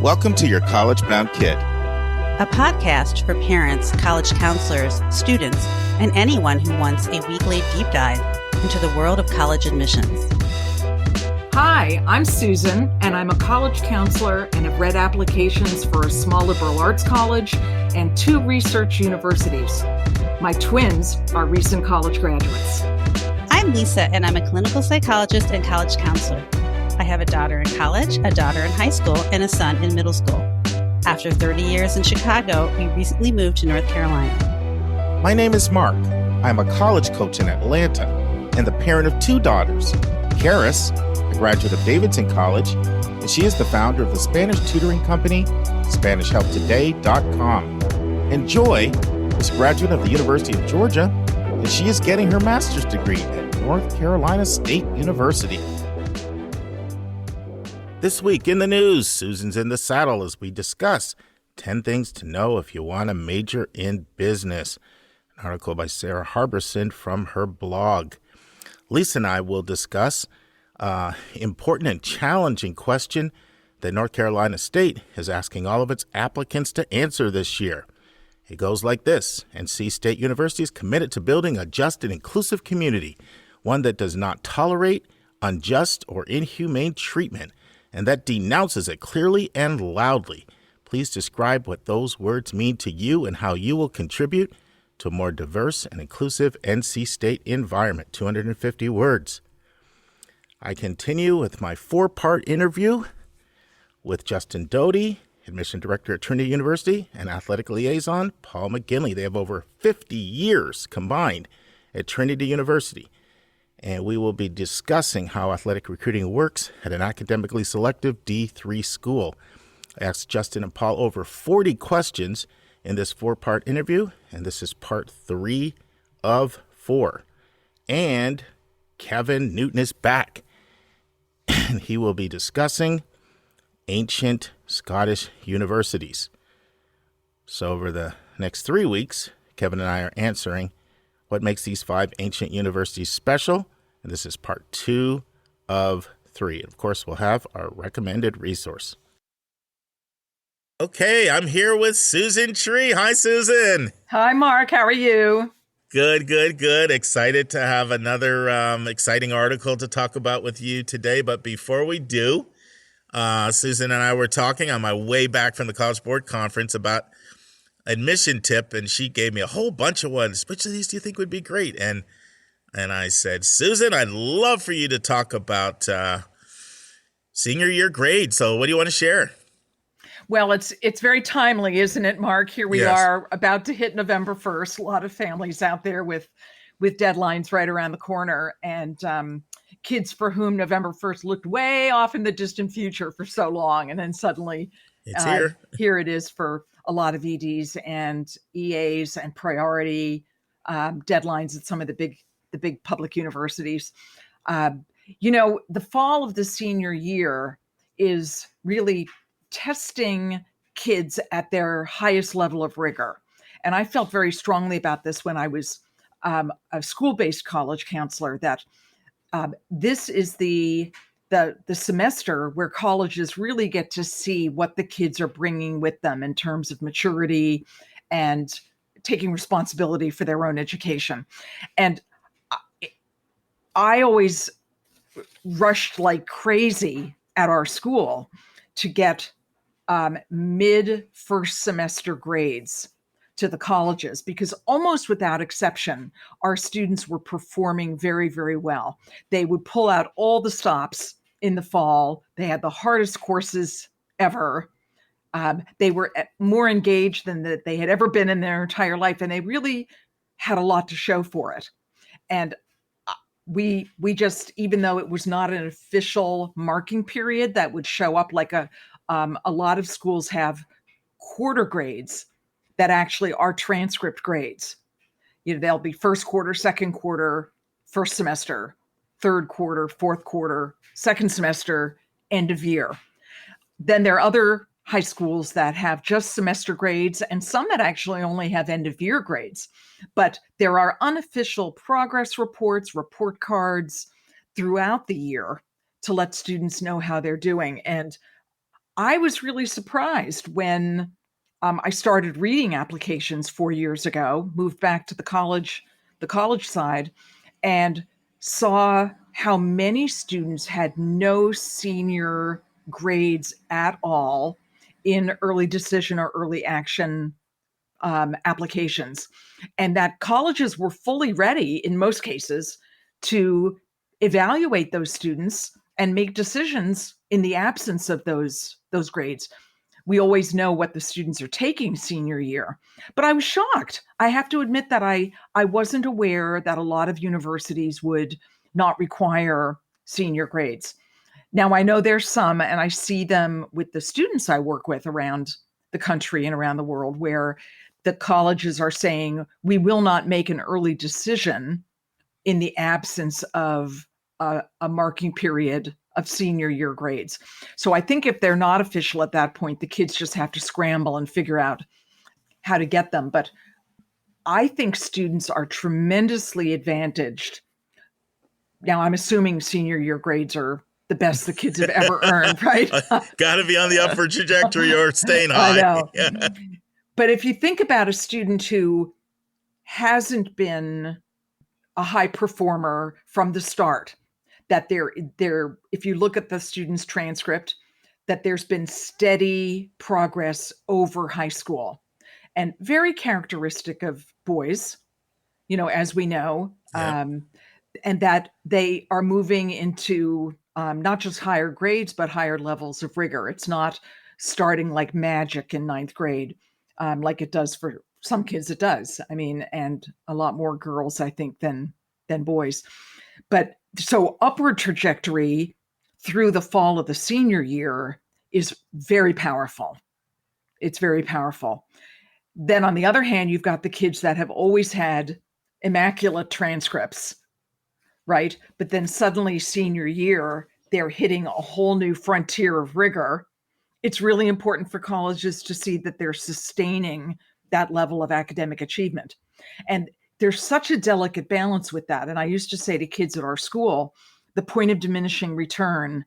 Welcome to Your College Bound Kid, a podcast for parents, college counselors, students, and anyone who wants a weekly deep dive into the world of college admissions. Hi, I'm Susan, and I'm a college counselor and have read applications for a small liberal arts college and 2 research universities. My twins are recent college graduates. I'm Lisa, and I'm a clinical psychologist and college counselor. I have a daughter in college, a daughter in high school, and a son in middle school. After 30 years in Chicago, we recently moved to North Carolina. My name is Mark. I'm a college coach in Atlanta and the parent of 2 daughters. Karis, a graduate of Davidson College, and she is the founder of the Spanish tutoring company, SpanishHelpToday.com. And Joy is a graduate of the University of Georgia, and she is getting her master's degree at North Carolina State University. This week in the news, Susan's in the saddle as we discuss 10 things to know if you want to major in business. An article by Sara Harberson from her blog. Lisa and I will discuss important and challenging question that North Carolina State is asking all of its applicants to answer this year. It goes like this. NC State University is committed to building a just and inclusive community, one that does not tolerate unjust or inhumane treatment, and that denounces it clearly and loudly. Please describe what those words mean to you and how you will contribute to a more diverse and inclusive NC State environment. 250 words. I continue with my 4-part interview with Justin Doty, admission director at Trinity University, and athletic liaison Paul McGinlay. They have over 50 years combined at Trinity University. And we will be discussing how athletic recruiting works at an academically selective D3 school. I asked Justin and Paul over 40 questions in this 4-part interview, and this is part 3 of 4. And Kevin Newton is back, and he will be discussing ancient Scottish universities. So over the next 3 weeks, Kevin and I are answering what makes these 5 ancient universities special, and this is part 2 of 3. Of course, we'll have our recommended resource. Okay, I'm here with Susan Tree. Hi, Susan. Hi, Mark. How are you? Good. Excited to have another exciting article to talk about with you today. But before we do, Susan and I were talking on my way back from the College Board Conference about admission tip, and she gave me a whole bunch of ones. Which of these do you think would be great? And I said, Susan, I'd love for you to talk about senior year grade. So what do you want to share? Well, it's very timely, isn't it, Mark? Here we Yes. are about to hit November 1st. A lot of families out there with deadlines right around the corner, and kids for whom November 1st looked way off in the distant future for so long. And then suddenly It's here. Here it is for a lot of EDs and EAs and priority deadlines at some of the big public universities. The fall of the senior year is really testing kids at their highest level of rigor. And I felt very strongly about this when I was a school-based college counselor, that this is the semester where colleges really get to see what the kids are bringing with them in terms of maturity and taking responsibility for their own education. And I always rushed like crazy at our school to get mid-first semester grades to the colleges, because almost without exception, our students were performing very, very well. They would pull out all the stops in the fall. They had the hardest courses ever. They were more engaged than that they had ever been in their entire life, and they really had a lot to show for it. And we just, even though it was not an official marking period that would show up like a lot of schools have quarter grades that actually are transcript grades. They'll be first quarter, second quarter, first semester, third quarter, fourth quarter, second semester, end of year. Then there are other high schools that have just semester grades, and some that actually only have end of year grades. But there are unofficial progress reports, report cards throughout the year to let students know how they're doing. And I was really surprised when I started reading applications 4 years ago, moved back to the college side, and saw how many students had no senior grades at all in early decision or early action applications, and that colleges were fully ready in most cases to evaluate those students and make decisions in the absence of those grades. We always know what the students are taking senior year, but I was shocked. I have to admit that I wasn't aware that a lot of universities would not require senior grades. Now, I know there's some, and I see them with the students I work with around the country and around the world, where the colleges are saying, we will not make an early decision in the absence of a marking period of senior year grades. So I think if they're not official at that point, the kids just have to scramble and figure out how to get them. But I think students are tremendously advantaged. Now, I'm assuming senior year grades are the best the kids have ever earned, right? Got to be on the upward trajectory or staying high. I know. Yeah. But if you think about a student who hasn't been a high performer from the start, that they're if you look at the student's transcript, that there's been steady progress over high school, and very characteristic of boys, as we know, Yeah. and that they are moving into not just higher grades, but higher levels of rigor. It's not starting like magic in ninth grade, like it does for some kids. It does. I mean, and a lot more girls, I think, than boys. But so upward trajectory through the fall of the senior year is very powerful. It's very powerful. Then on the other hand, you've got the kids that have always had immaculate transcripts, right? But then suddenly senior year, they're hitting a whole new frontier of rigor. It's really important for colleges to see that they're sustaining that level of academic achievement. And there's such a delicate balance with that. And I used to say to kids at our school, the point of diminishing return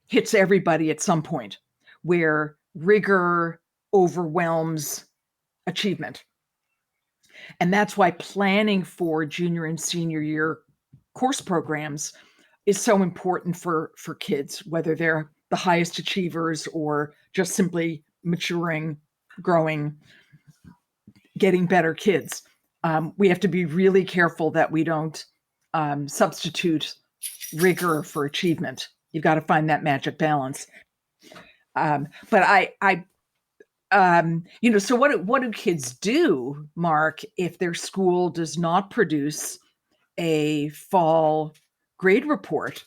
hits everybody at some point, where rigor overwhelms achievement. And that's why planning for junior and senior year course programs is so important for kids, whether they're the highest achievers or just simply maturing, growing, getting better kids. We have to be really careful that we don't substitute rigor for achievement. You've got to find that magic balance. But so what do kids do, Mark, if their school does not produce a fall grade report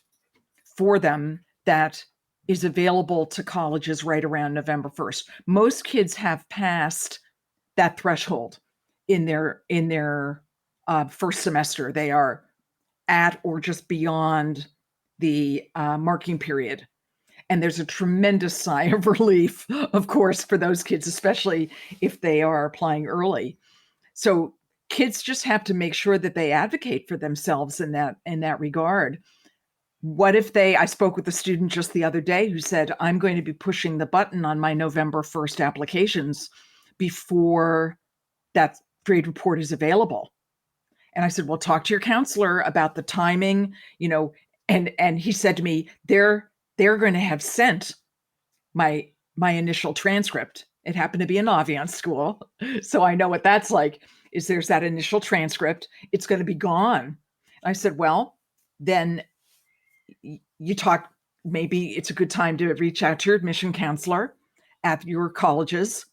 for them that is available to colleges right around November 1st? Most kids have passed that threshold in their first semester. They are at or just beyond the marking period. And there's a tremendous sigh of relief, of course, for those kids, especially if they are applying early. So kids just have to make sure that they advocate for themselves in that regard. What if I spoke with a student just the other day who said, I'm going to be pushing the button on my November 1st applications before that grade report is available. And I said, well, talk to your counselor about the timing, and he said to me, they're going to have sent my initial transcript. It happened to be a Naviance school, so I know what that's like. There's that initial transcript. It's going to be gone. I said, well, then you talk, maybe it's a good time to reach out to your admission counselor at your college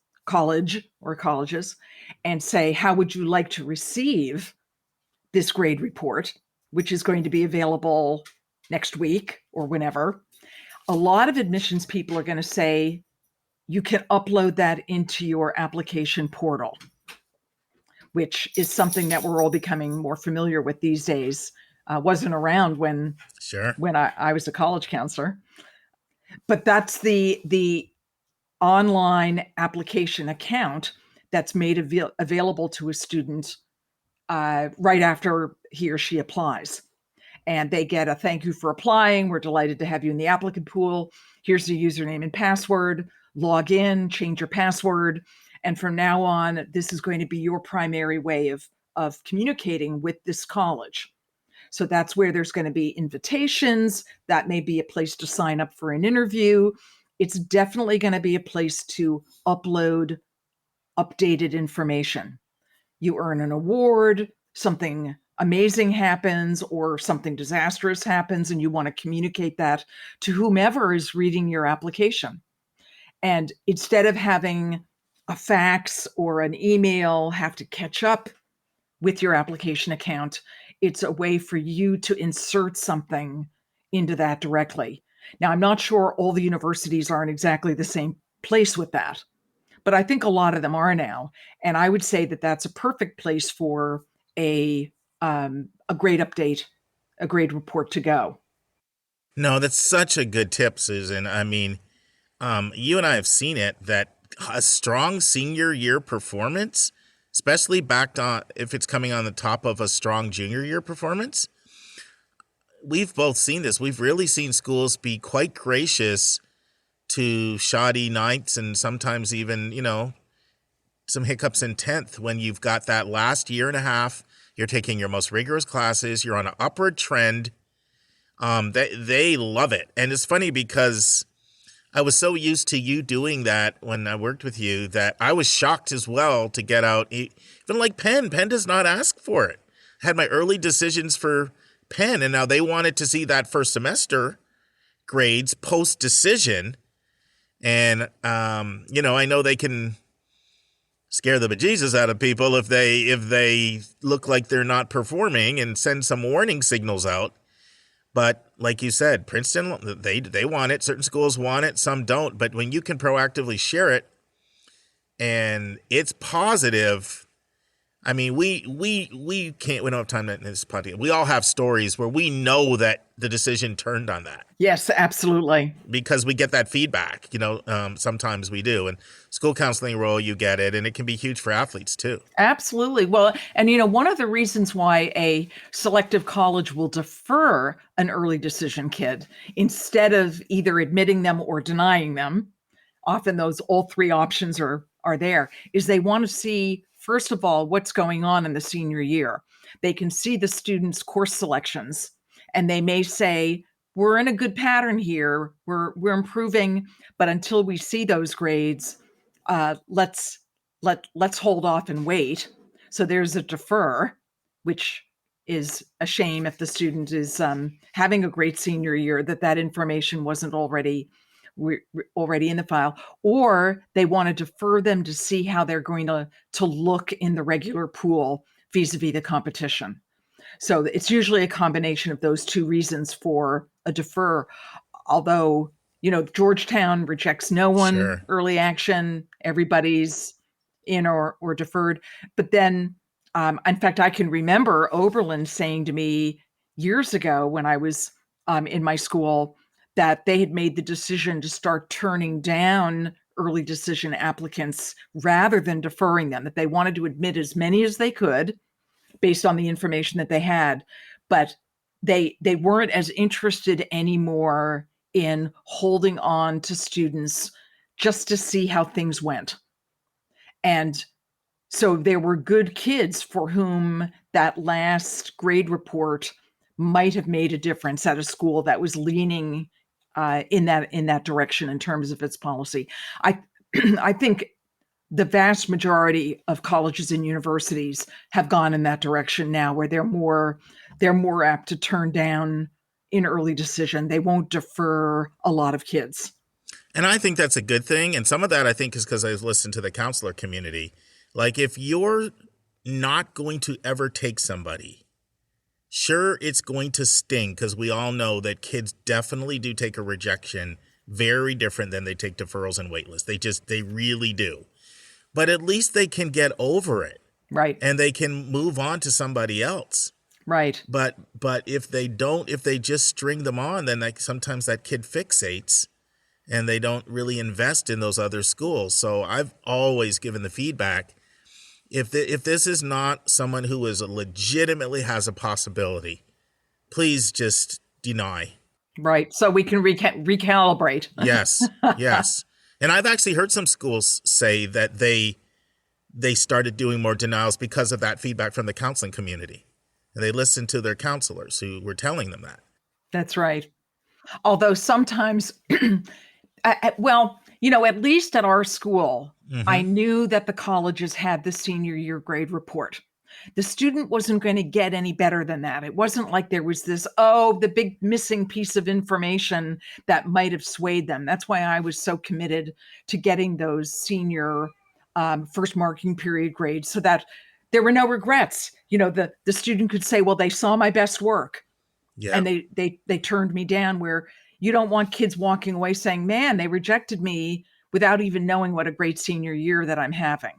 or colleges and say, how would you like to receive this grade report, which is going to be available next week or whenever. A lot of admissions people are going to say, you can upload that into your application portal, which is something that we're all becoming more familiar with these days. Wasn't around when I was a college counselor. But that's the online application account that's made available to a student right after he or she applies. and they get a thank you for applying. We're delighted to have you in the applicant pool. Here's the username and password. Log in, change your password. And from now on, this is going to be your primary way of communicating with this college. So that's where there's going to be invitations. That may be a place to sign up for an interview. It's definitely going to be a place to upload updated information. You earn an award, something amazing happens, or something disastrous happens, and you want to communicate that to whomever is reading your application. And instead of having a fax or an email have to catch up with your application account, it's a way for you to insert something into that directly. Now, I'm not sure all the universities are in exactly the same place with that, but I think a lot of them are now. And I would say that that's a perfect place for a grade update, a grade report to go. No, that's such a good tip, Susan. I mean, you and I have seen it, that a strong senior year performance, especially backed on if it's coming on the top of a strong junior year performance. We've both seen this. We've really seen schools be quite gracious to shoddy ninths and sometimes even, some hiccups in 10th when you've got that last year and a half. You're taking your most rigorous classes. You're on an upward trend. They love it. And it's funny because I was so used to you doing that when I worked with you that I was shocked as well to get out. Even like Penn does not ask for it. I had my early decisions for Penn, and now they wanted to see that first semester grades post decision. And, I know they can scare the bejesus out of people if they look like they're not performing and send some warning signals out. But like you said, Princeton, they want it. Certain schools want it, some don't. But when you can proactively share it and it's positive, I mean, we don't have time in this podcast. We all have stories where we know that the decision turned on that. Yes, absolutely. Because we get that feedback, sometimes we do. And school counseling role, you get it. And it can be huge for athletes too. Absolutely. Well, and one of the reasons why a selective college will defer an early decision kid instead of either admitting them or denying them, often all three options are there, is they want to see, first of all, what's going on in the senior year. They can see the students' course selections, and they may say, we're in a good pattern here, we're improving, but until we see those grades, let's hold off and wait. So there's a defer, which is a shame if the student is having a great senior year, that information wasn't already in the file, or they want to defer them to see how they're going to look in the regular pool vis-a-vis the competition. So it's usually a combination of those two reasons for a defer. Although, Georgetown rejects no one. Sure. Early action, everybody's in or deferred. But then, in fact, I can remember Oberlin saying to me years ago when I was in my school that they had made the decision to start turning down early decision applicants rather than deferring them, that they wanted to admit as many as they could based on the information that they had, but they weren't as interested anymore in holding on to students just to see how things went. And so there were good kids for whom that last grade report might have made a difference at a school that was leaning in that direction in terms of its policy. I think the vast majority of colleges and universities have gone in that direction now, where they're more apt to turn down in early decision. They won't defer a lot of kids. And I think that's a good thing. And some of that I think is because I've listened to the counselor community. Like, if you're not going to ever take somebody, sure, it's going to sting, because we all know that kids definitely do take a rejection very different than they take deferrals and waitlists. They really do. But at least they can get over it. Right. And they can move on to somebody else. Right. But if they just string them on, then sometimes that kid fixates and they don't really invest in those other schools. So I've always given the feedback, if this is not someone who is legitimately has a possibility please just deny. Right. So we can recalibrate. Yes, yes. And I've actually heard some schools say that they started doing more denials because of that feedback from the counseling community. And they listened to their counselors who were telling them that. That's right. Although sometimes, well, at least at our school, I knew that the colleges had the senior year grade report. The student wasn't going to get any better than that. It wasn't like there was this, the big missing piece of information that might have swayed them. That's why I was so committed to getting those senior first marking period grades so that there were no regrets. The student could say, well, they saw my best work. Yeah. And they turned me down, where you don't want kids walking away saying, man, they rejected me without even knowing what a great senior year that I'm having.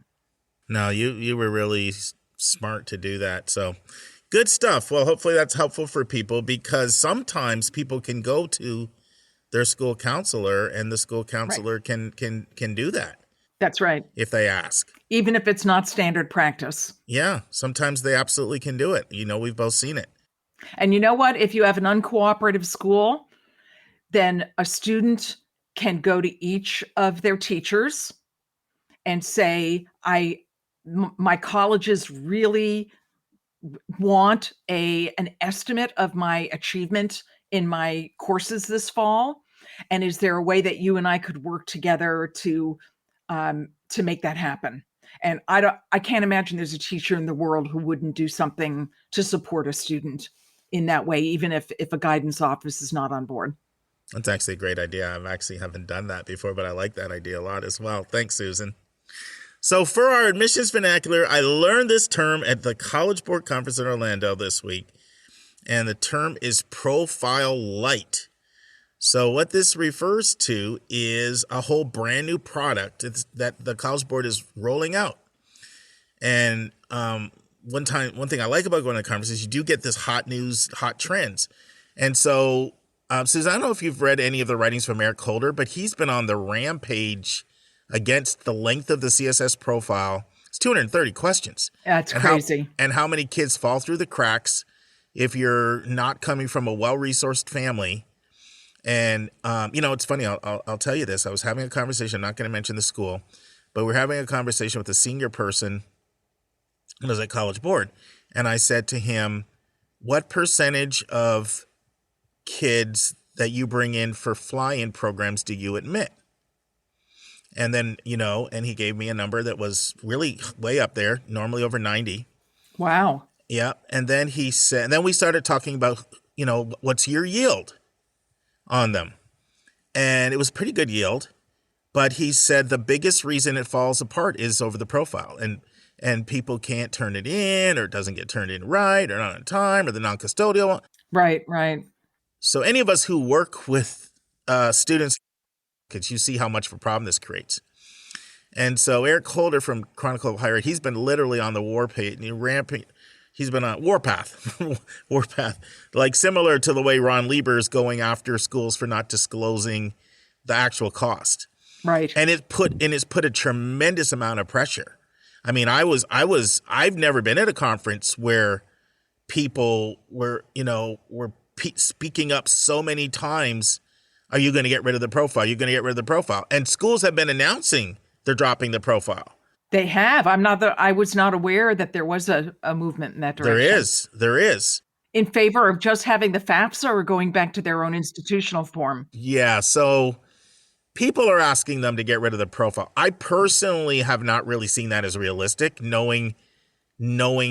No, you were really smart to do that. So good stuff. Well, hopefully that's helpful for people, because sometimes people can go to their school counselor and the school counselor can do that. That's right. If they ask. Even if it's not standard practice. Yeah, sometimes they absolutely can do it. We've both seen it. And you know what? If you have an uncooperative school, then a student can go to each of their teachers and say, my colleges really want an estimate of my achievement in my courses this fall. And is there a way that you and I could work together to make that happen? And I can't imagine there's a teacher in the world who wouldn't do something to support a student in that way, even if a guidance office is not on board. That's actually a great idea. haven't done that before, but I like that idea a lot as well. Thanks, Susan. So for our admissions vernacular, I learned this term at the College Board Conference in Orlando this week, and the term is profile light. So what this refers to is a whole brand new product that the College Board is rolling out. And one thing I like about going to conferences, you do get this hot news, hot trends. And so, Susan, I don't know if you've read any of the writings from Eric Holder, but he's been on the rampage against the length of the CSS profile. It's 230 questions. That's crazy. And how many kids fall through the cracks if you're not coming from a well-resourced family. And, it's funny. I'll tell you this. I was having a conversation, I'm not going to mention the school, but we're having a conversation with a senior person who was at College Board. And I said to him, what percentage of kids that you bring in for fly-in programs do you admit? And then, and he gave me a number that was really way up there, normally over 90. Wow. Yeah. And then he said, and then we started talking about, what's your yield on them? And it was pretty good yield. But he said the biggest reason it falls apart is over the profile. And people can't turn it in, or it doesn't get turned in right, or not on time, or the non-custodial. Right. So any of us who work with students, because you see how much of a problem this creates. And so Eric Holder from Chronicle of Higher Ed, he's been literally on the he's been on warpath, like similar to the way Ron Lieber is going after schools for not disclosing the actual cost. Right. And it's put a tremendous amount of pressure. I mean, I've never been at a conference where people were speaking up so many times. Are you going to get rid of the profile? You're going to get rid of the profile. And schools have been announcing they're dropping the profile. They have. I was not aware that there was a movement in that direction. There is. In favor of just having the FAFSA or going back to their own institutional form? Yeah. So people are asking them to get rid of the profile. I personally have not really seen that as realistic, knowing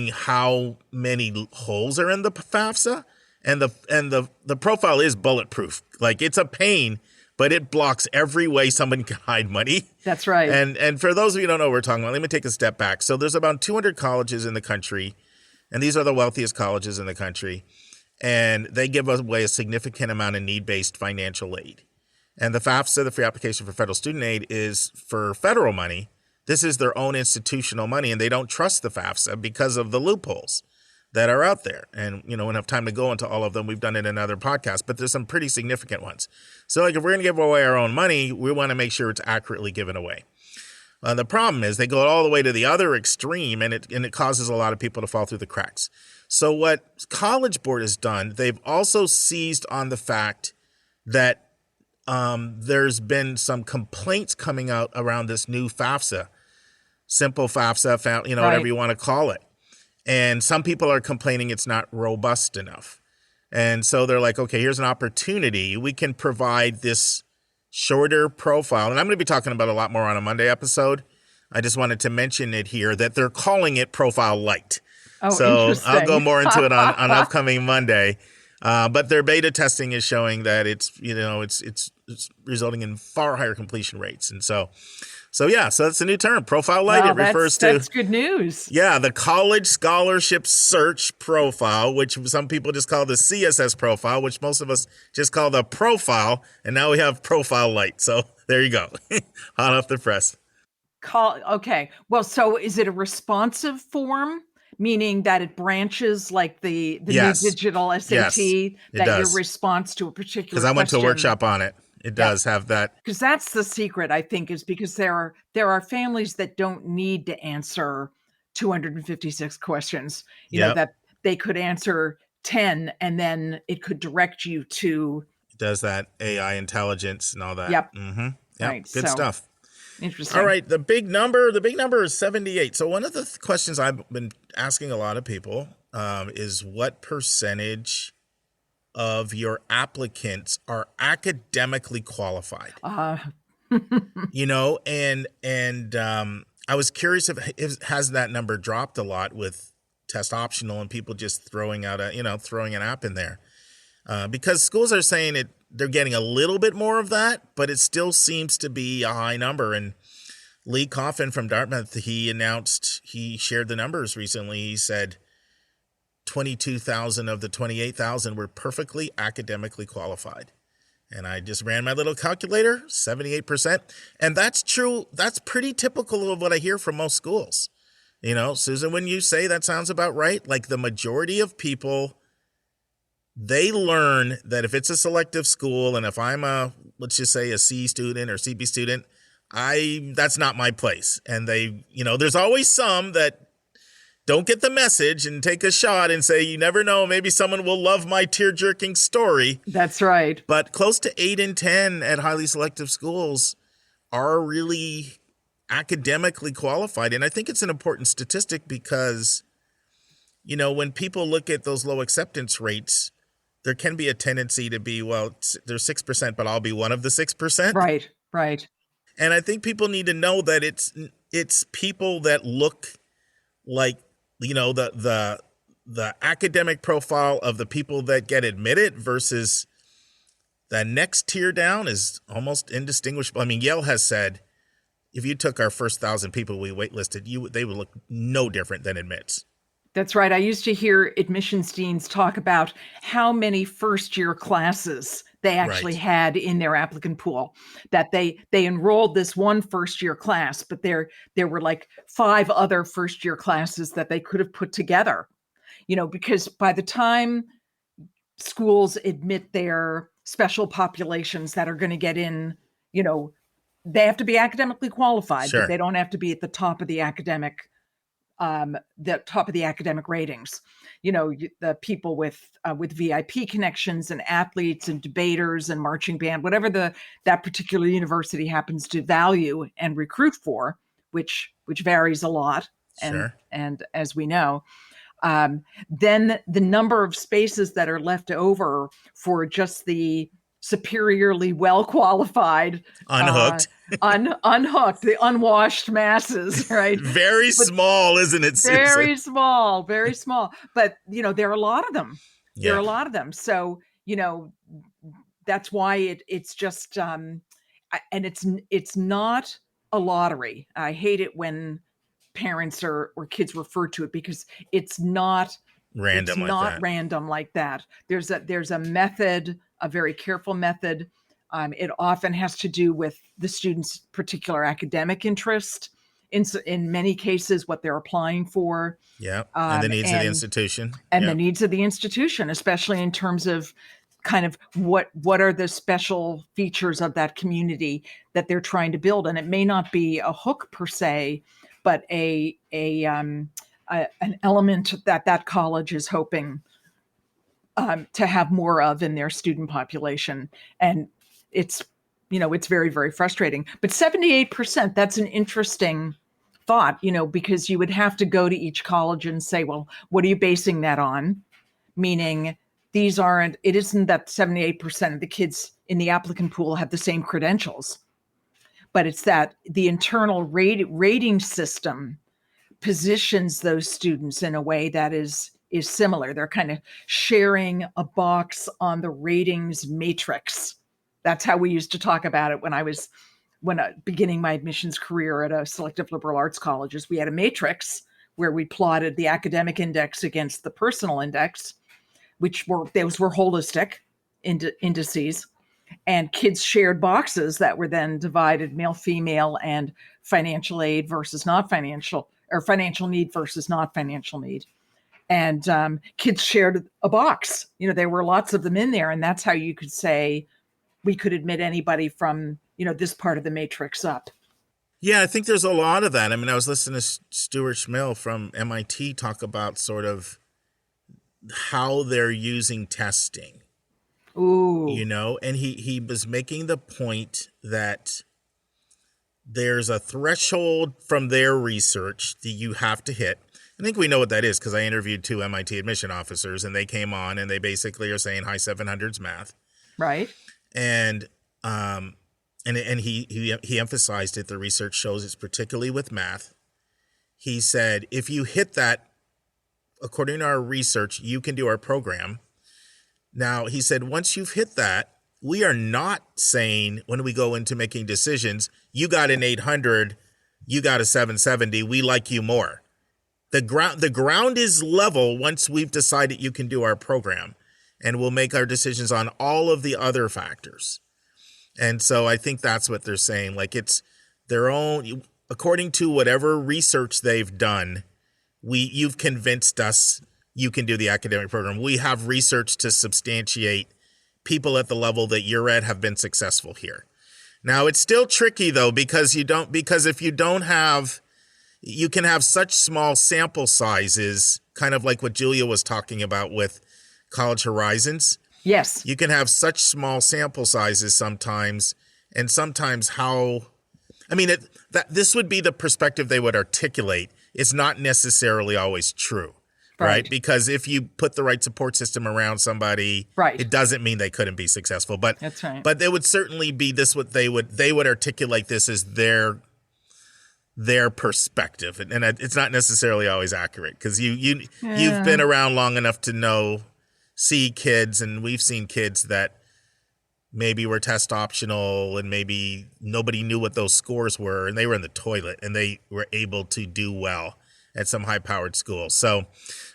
how many holes are in the FAFSA. And the profile is bulletproof. Like, it's a pain, but it blocks every way someone can hide money. That's right. And for those of you who don't know what we're talking about, let me take a step back. So there's about 200 colleges in the country, and these are the wealthiest colleges in the country. And they give away a significant amount of need-based financial aid. And the FAFSA, the Free Application for Federal Student Aid, is for federal money. This is their own institutional money, and they don't trust the FAFSA because of the loopholes that are out there. And, we don't have time to go into all of them. We've done it in another podcast, but there's some pretty significant ones. So like, if we're going to give away our own money, we want to make sure it's accurately given away. The problem is they go all the way to the other extreme, and it causes a lot of people to fall through the cracks. So what College Board has done, they've also seized on the fact that there's been some complaints coming out around this new FAFSA, simple FAFSA, Right. whatever you want to call it. And some people are complaining it's not robust enough. And so they're like, okay, here's an opportunity. We can provide this shorter profile. And I'm going to be talking about a lot more on a Monday episode. I just wanted to mention it here that they're calling it Profile Light. Oh, So interesting. I'll go more into it on upcoming Monday. But their beta testing is showing that it's resulting in far higher completion rates. And so that's a new term, Profile Light. Wow, It refers to that's good news. Yeah, the College Scholarship Search Profile, which some people just call the CSS profile, which most of us just call the profile, and now we have Profile Light. So there you go, hot off the press. Okay, well, so is it a responsive form, meaning that it branches like the Yes. new digital SAT, Yes, it that does. your response to a particular Because I went to a question- workshop on it. It does have that. Because that's the secret, I think, is because there are families that don't need to answer 256 questions. That they could answer 10, and then it could direct you to. It does that AI intelligence and all that. Yep. Mm-hmm. Yep. Right, Good so- stuff. Interesting. All right, the big number is 78. So one of the questions I've been asking a lot of people is what percentage of your applicants are academically qualified? And I was curious if has that number dropped a lot with test optional and people just throwing out throwing an app in there, because schools are saying they're getting a little bit more of that, but it still seems to be a high number. And Lee Coffin from Dartmouth, he shared the numbers recently. He said 22,000 of the 28,000 were perfectly academically qualified. And I just ran my little calculator, 78%. And that's true. That's pretty typical of what I hear from most schools. Susan, when you say that sounds about right, like the majority of people, they learn that if it's a selective school and if I'm let's just say a C student or CB student, that's not my place. And there's always some that don't get the message and take a shot and say, you never know, maybe someone will love my tear-jerking story. That's right. But close to 8 in 10 at highly selective schools are really academically qualified. And I think it's an important statistic because, when people look at those low acceptance rates, there can be a tendency to be, well, there's 6%, but I'll be one of the 6%. Right. And I think people need to know that it's people that look like, the academic profile of the people that get admitted versus the next tier down is almost indistinguishable. I mean, Yale has said, if you took our first 1,000 people we waitlisted, they would look no different than admits. That's right. I used to hear admissions deans talk about how many first-year classes they actually had in their applicant pool, that they enrolled this one first-year class, but there were like 5 other first-year classes that they could have put together, because by the time schools admit their special populations that are going to get in, they have to be academically qualified, Sure. but they don't have to be at the top of the academic ratings. The people with VIP connections and athletes and debaters and marching band, whatever that particular university happens to value and recruit for, which varies a lot. Sure. And as we know, then the number of spaces that are left over for just the superiorly well qualified, Unhooked, unhooked, the unwashed masses, right? Very small, isn't it, Susan? Very small. But there are a lot of them. Yeah. There are a lot of them. So that's why it's just and it's not a lottery. I hate it when parents or kids refer to it because it's not random. It's not random like that. There's a method, a very careful method. It often has to do with the student's particular academic interest. In many cases, what they're applying for. Yeah, and the needs of the institution. And the needs of the institution, especially in terms of kind of what are the special features of that community that they're trying to build. And it may not be a hook per se, but a an element that college is hoping to have more of in their student population. And it's, it's very, very frustrating. But 78%, that's an interesting thought, because you would have to go to each college and say, well, what are you basing that on? Meaning it isn't that 78% of the kids in the applicant pool have the same credentials, but it's that the internal rating system positions those students in a way that is similar. They're kind of sharing a box on the ratings matrix. That's how we used to talk about it when beginning my admissions career at a selective liberal arts colleges. We had a matrix where we plotted the academic index against the personal index, those were holistic indices, and kids shared boxes that were then divided male, female, and financial aid versus not financial, or financial need versus not financial need. And kids shared a box. There were lots of them in there, and that's how you could say we could admit anybody from, this part of the matrix up. Yeah, I think there's a lot of that. I mean, I was listening to Stuart Schmill from MIT talk about sort of how they're using testing. Ooh. And he was making the point that there's a threshold from their research that you have to hit. I think we know what that is because I interviewed 2 MIT admission officers, and they came on and they basically are saying high 700s math. Right. And he emphasized it. The research shows it's particularly with math. He said, if you hit that, according to our research, you can do our program. Now, he said, once you've hit that, we are not saying when we go into making decisions, you got an 800, you got a 770, we like you more. The ground is level once we've decided you can do our program, and we'll make our decisions on all of the other factors. And so I think that's what they're saying. Like, it's their own, according to whatever research they've done, you've convinced us you can do the academic program. We have research to substantiate people at the level that you're at have been successful here. Now, it's still tricky though, because if you don't have, you can have such small sample sizes, kind of like what Julia was talking about with College Horizons. Yes. You can have such small sample sizes sometimes, and sometimes this would be the perspective they would articulate. It's not necessarily always true, right? Because if you put the right support system around somebody, it doesn't mean they couldn't be successful. But that's right. But it would certainly be this what they would articulate this as their perspective, and it's not necessarily always accurate because you've been around long enough to see kids, and we've seen kids that maybe were test optional and maybe nobody knew what those scores were, and they were in the toilet and they were able to do well at some high-powered school. So,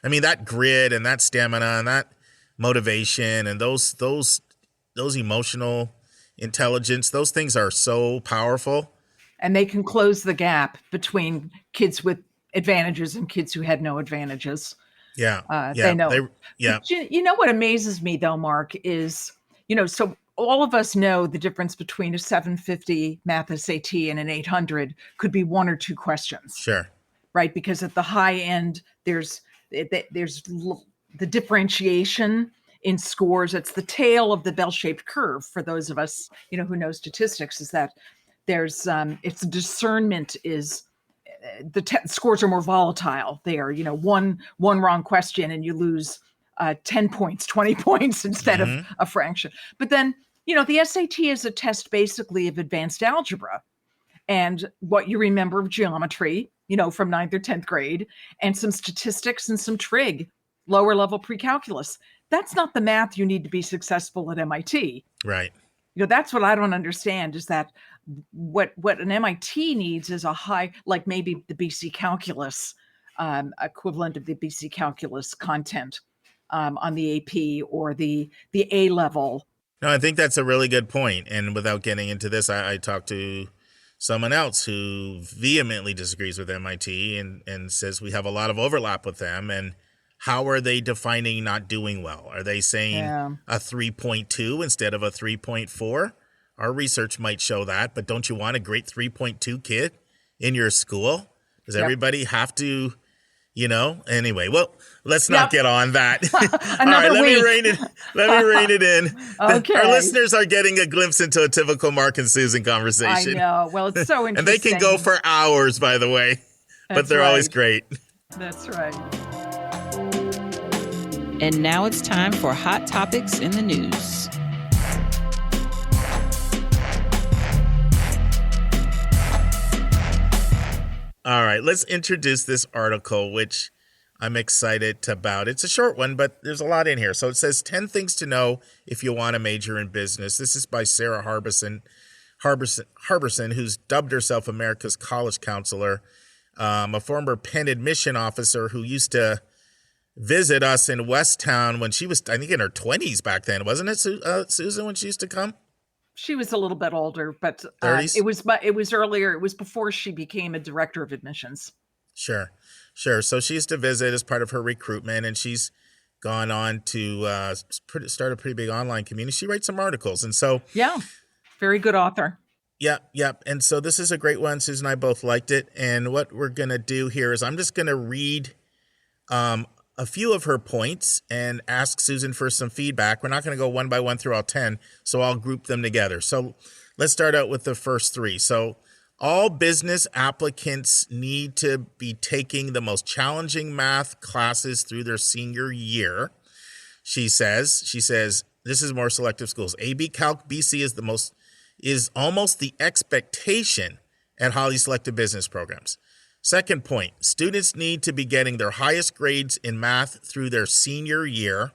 I mean, that grit and that stamina and that motivation and those emotional intelligence, those things are so powerful. And they can close the gap between kids with advantages and kids who had no advantages. Yeah. They know. Yeah. You know what amazes me though, Mark, is, so all of us know the difference between a 750 math SAT and an 800 could be 1 or 2 questions. Sure. Right? Because at the high end, there's the differentiation in scores. It's the tail of the bell-shaped curve for those of us, who know statistics, is that there's its discernment is scores are more volatile there. One wrong question and you lose 10 points, 20 points instead of a fraction. But then, the SAT is a test basically of advanced algebra and what you remember of geometry, from 9th or 10th grade, and some statistics and some trig, lower level pre-calculus. That's not the math you need to be successful at MIT. Right. That's what I don't understand, is that what an MIT needs is a high, like maybe the BC calculus equivalent of the BC calculus content on the AP or the A level. No, I think that's a really good point. And without getting into this, I talked to someone else who vehemently disagrees with MIT and says we have a lot of overlap with them. And how are they defining not doing well? Are they saying a 3.2 instead of a 3.4? Our research might show that, but don't you want a great 3.2 kid in your school? Does everybody have to Anyway, well, let's not get on that. All Another right, week. let me rein it in. Okay. Our listeners are getting a glimpse into a typical Mark and Susan conversation. I know. Well, it's so interesting. And they can go for hours, by the way. But they're always great. That's right. And now it's time for Hot Topics in the News. All right, let's introduce this article, which I'm excited about. It's a short one, but there's a lot in here. So it says 10 things to know if you want to major in business. This is by Sara Harberson, who's dubbed herself America's college counselor, a former Penn admission officer who used to visit us in Westtown when she was, I think, in her 20s back then. Wasn't it, Susan, when she used to come? She was a little bit older, but 30s? it was earlier. It was before she became a director of admissions. Sure. So she used to visit as part of her recruitment, and she's gone on to start a pretty big online community. She writes some articles, and so very good author. Yep. And so this is a great one. Susan and I both liked it, and what we're gonna do here is I'm just gonna read a few of her points and ask Susan for some feedback. We're not going to go one by one through all 10, so I'll group them together. So let's start out with the first 3. So all business applicants need to be taking the most challenging math classes through their senior year. She says this is more selective schools. AB Calc BC is almost the expectation at highly selective business programs. Second point, students need to be getting their highest grades in math through their senior year.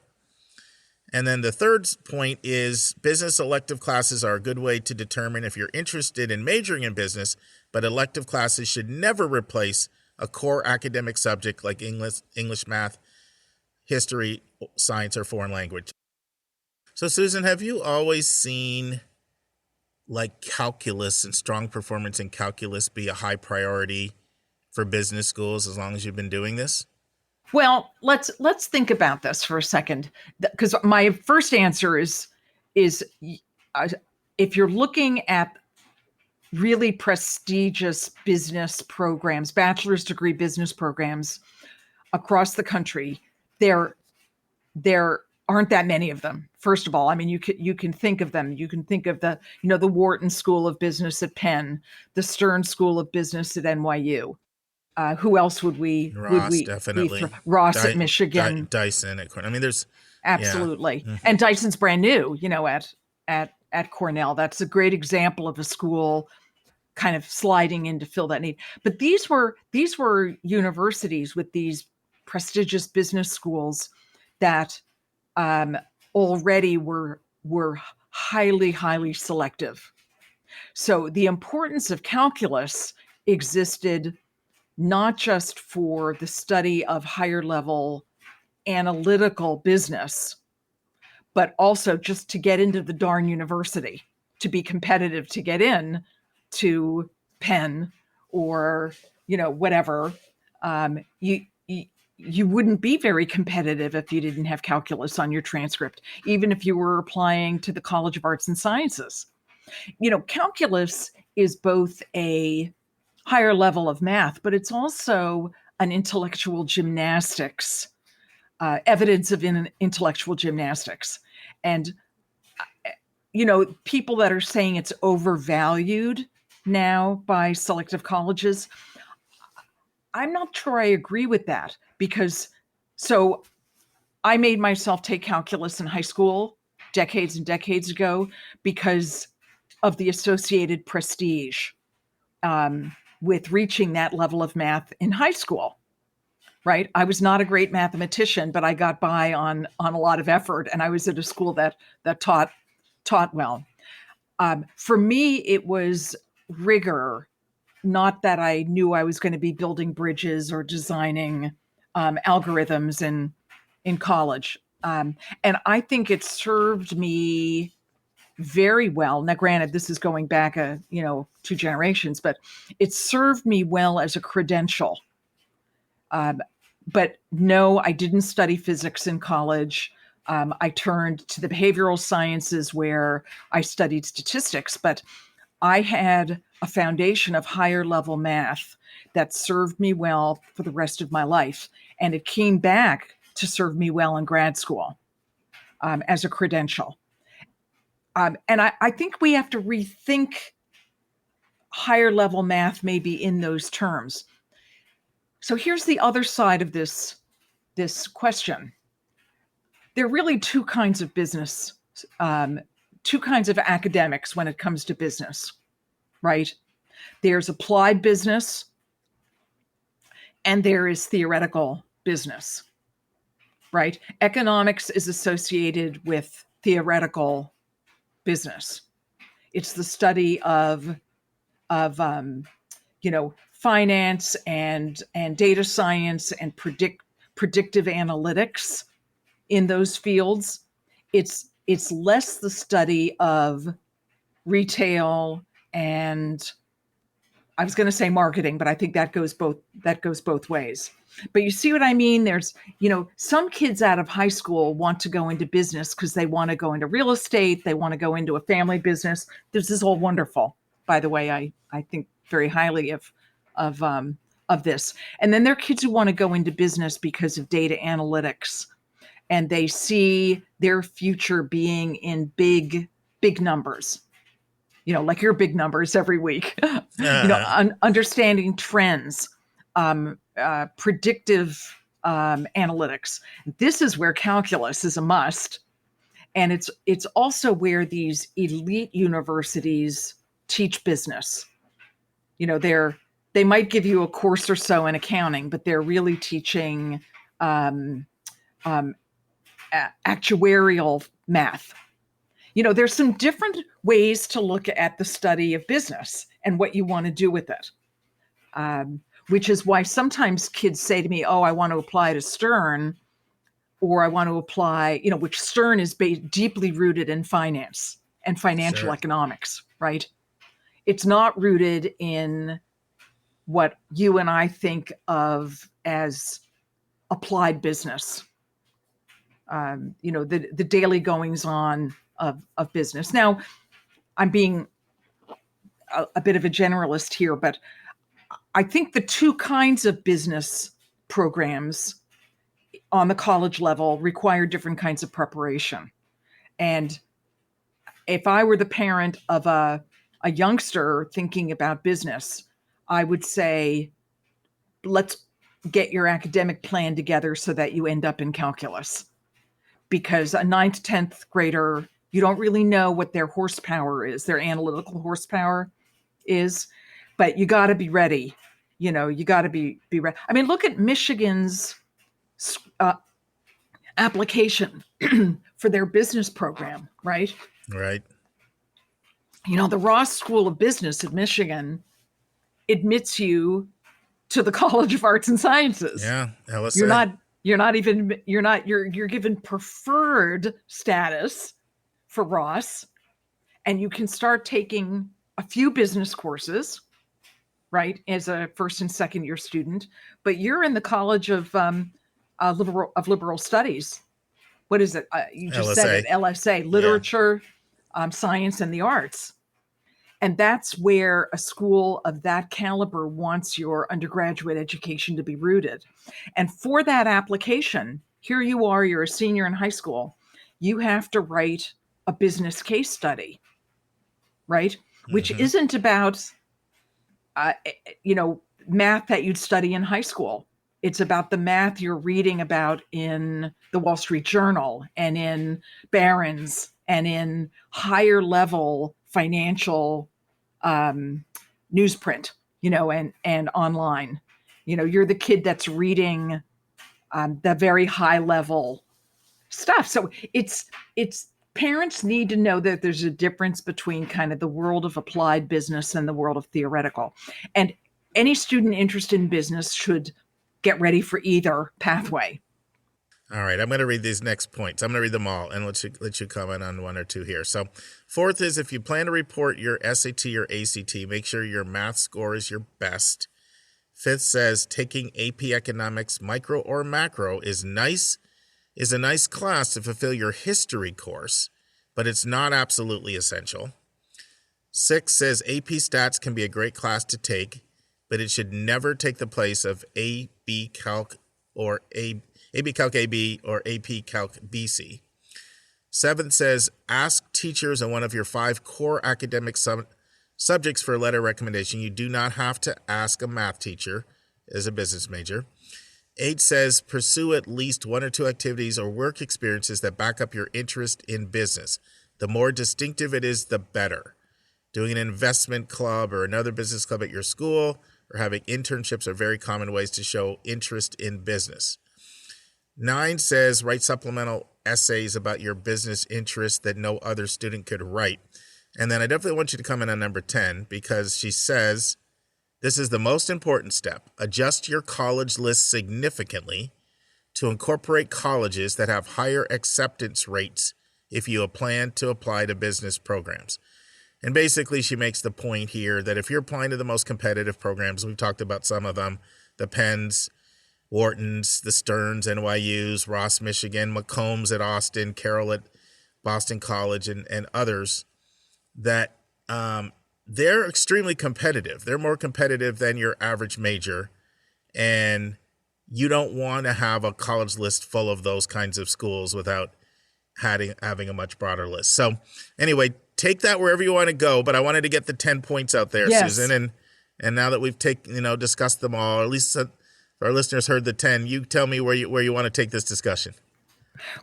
And then the third point is business elective classes are a good way to determine if you're interested in majoring in business, but elective classes should never replace a core academic subject like English, math, history, science, or foreign language. So Susan, have you always seen like calculus and strong performance in calculus be a high priority for business schools as long as you've been doing this? Well, let's think about this for a second, because my first answer is if you're looking at really prestigious business programs, bachelor's degree business programs across the country, there aren't that many of them. First of all, I mean, you can think of them. You can think of the Wharton School of Business at Penn, the Stern School of Business at NYU. Who else would we? Ross, definitely. Ross at Michigan. Dyson at Cornell. I mean, there's absolutely, yeah. And Dyson's brand new. At Cornell, that's a great example of a school kind of sliding in to fill that need. But these were universities with these prestigious business schools that already were highly selective. So the importance of calculus existed not just for the study of higher level analytical business, but also just to get into the darn university, to be competitive, to get in to Penn or, whatever. You wouldn't be very competitive if you didn't have calculus on your transcript, even if you were applying to the College of Arts and Sciences. Calculus is both a higher level of math, but it's also an intellectual gymnastics, evidence of intellectual gymnastics. And, people that are saying it's overvalued now by selective colleges, I'm not sure I agree with that, because I made myself take calculus in high school decades and decades ago because of the associated prestige with reaching that level of math in high school, right? I was not a great mathematician, but I got by on a lot of effort, and I was at a school that taught well. For me, it was rigor, not that I knew I was going to be building bridges or designing algorithms in college. And I think it served me very well. Now, granted, this is going back 2 generations, but it served me well as a credential. But no, I didn't study physics in college. I turned to the behavioral sciences where I studied statistics, but I had a foundation of higher level math that served me well for the rest of my life. And it came back to serve me well in grad school as a credential. And I think we have to rethink higher level math maybe in those terms. So here's the other side of this question. There are really two kinds of business, two kinds of academics when it comes to business, right? There's applied business and there is theoretical business, right? Economics is associated with theoretical business. It's the study of finance and data science and predictive analytics in those fields. It's less the study of retail and, I was going to say marketing, but I think that goes both ways. But you see what I mean? There's, some kids out of high school want to go into business because they want to go into real estate. They want to go into a family business. This is all wonderful. By the way, I think very highly of this. And then there are kids who want to go into business because of data analytics, and they see their future being in big numbers. Like your big numbers every week. Understanding trends, predictive analytics. This is where calculus is a must, and it's also where these elite universities teach business. They might give you a course or so in accounting, but they're really teaching actuarial math. There's some different ways to look at the study of business and what you want to do with it, which is why sometimes kids say to me, oh, I want to apply to Stern, or I want to apply, which Stern is deeply rooted in finance and financial economics, right? It's not rooted in what you and I think of as applied business, the daily goings on of business. Now, I'm being a bit of a generalist here, but I think the two kinds of business programs on the college level require different kinds of preparation. And if I were the parent of a youngster thinking about business, I would say, let's get your academic plan together so that you end up in calculus. Because a 9th to 10th grader, you don't really know what their horsepower is, their analytical horsepower is, but you got to be ready. You got to be ready. I mean, look at Michigan's application for their business program, right? Right. The Ross School of Business at Michigan admits you to the College of Arts and Sciences. Yeah, LSA. You're given preferred status for Ross, and you can start taking a few business courses, right, as a first and second year student, but you're in the College of Liberal Studies. What is it? You just LSA. said it, LSA, Literature, Science, and the Arts. And that's where a school of that caliber wants your undergraduate education to be rooted. And for that application, here you are, you're a senior in high school, you have to write a business case study, right? Which isn't about, math that you'd study in high school. It's about the math you're reading about in the Wall Street Journal and in Barron's and in higher level financial newsprint, and online. You're the kid that's reading the very high level stuff. So it's parents need to know that there's a difference between kind of the world of applied business and the world of theoretical. And any student interested in business should get ready for either pathway. All right, I'm going to read these next points. I'm going to read them all and let you comment on one or two here. So, fourth is, if you plan to report your SAT or ACT, make sure your math score is your best. Fifth says, taking AP Economics Micro or Macro is a nice class to fulfill your history course, but it's not absolutely essential. Six says, AP Stats can be a great class to take, but it should never take the place of AB Calc or AB Calc AB or AP Calc BC. 7 says, ask teachers on one of your 5 core academic subjects for a letter of recommendation. You do not have to ask a math teacher as a business major. 8 says, pursue at least 1 or 2 activities or work experiences that back up your interest in business. The more distinctive it is, the better. Doing an investment club or another business club at your school or having internships are very common ways to show interest in business. 9 says, write supplemental essays about your business interests that no other student could write. And then I definitely want you to comment on number 10 because she says, this is the most important step. Adjust your college list significantly to incorporate colleges that have higher acceptance rates if you plan to apply to business programs. And basically, she makes the point here that if you're applying to the most competitive programs, we've talked about some of them, the Penns, Whartons, the Stearns, NYUs, Ross, Michigan, McCombs at Austin, Carroll at Boston College, and others, that they're extremely competitive. They're more competitive than your average major, and you don't want to have a college list full of those kinds of schools without having a much broader list. So anyway, take that wherever you want to go, but I wanted to get the 10 points out there, Yes. Susan, and now that we've discussed them all, or at least our listeners heard the 10, you tell me where you want to take this discussion.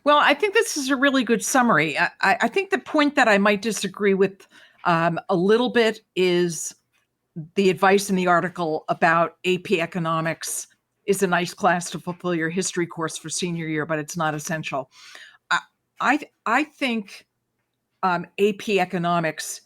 Well, I think this is a really good summary. I think the point that I might disagree with a little bit is the advice in the article about AP Economics is a nice class to fulfill your history course for senior year, but it's not essential. I think AP Economics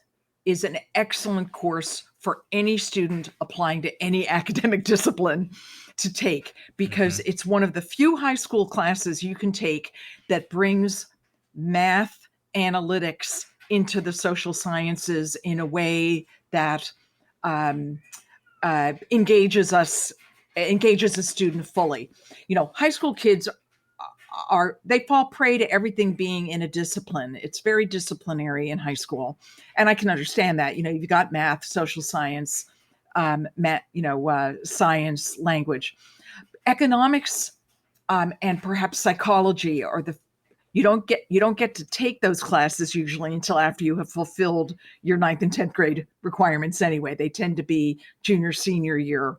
is an excellent course for any student applying to any academic discipline to take, because it's one of the few high school classes you can take that brings math analytics into the social sciences in a way that engages a student fully. High school kids they fall prey to everything being in a discipline. It's very disciplinary in high school. And I can understand that. You've got math, social science, science, language. Economics and perhaps psychology are you don't get to take those classes usually until after you have fulfilled your 9th and 10th grade requirements anyway. They tend to be junior, senior year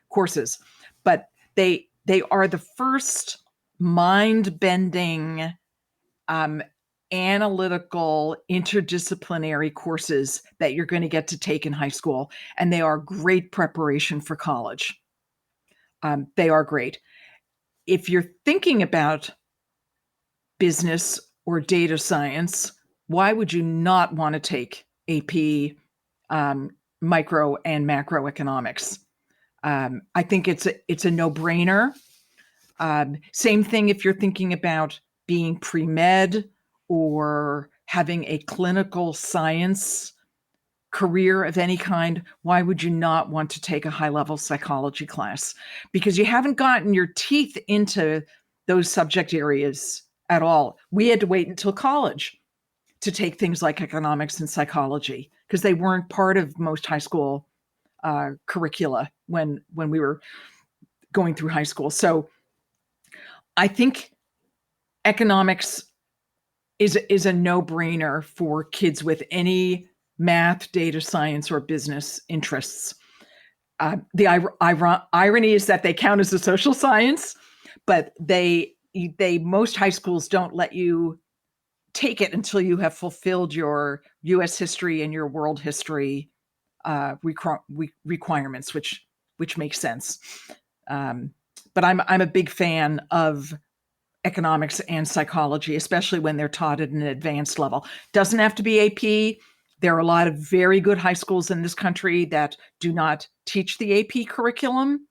courses. But they are the first mind-bending, analytical, interdisciplinary courses that you're going to get to take in high school, and they are great preparation for college. They are great. If you're thinking about business or data science, why would you not want to take AP micro and macroeconomics? I think it's a no-brainer. Same thing if you're thinking about being pre-med or having a clinical science career of any kind. Why would you not want to take a high-level psychology class? Because you haven't gotten your teeth into those subject areas at all. We had to wait until college to take things like economics and psychology because they weren't part of most high school curricula when we were going through high school. So I think economics is a no-brainer for kids with any math, data science, or business interests. The irony is that they count as a social science, but most high schools don't let you take it until you have fulfilled your U.S. history and your world history requirements, which makes sense. But I'm a big fan of economics and psychology, especially when they're taught at an advanced level. Doesn't have to be AP. There are a lot of very good high schools in this country that do not teach the AP curriculum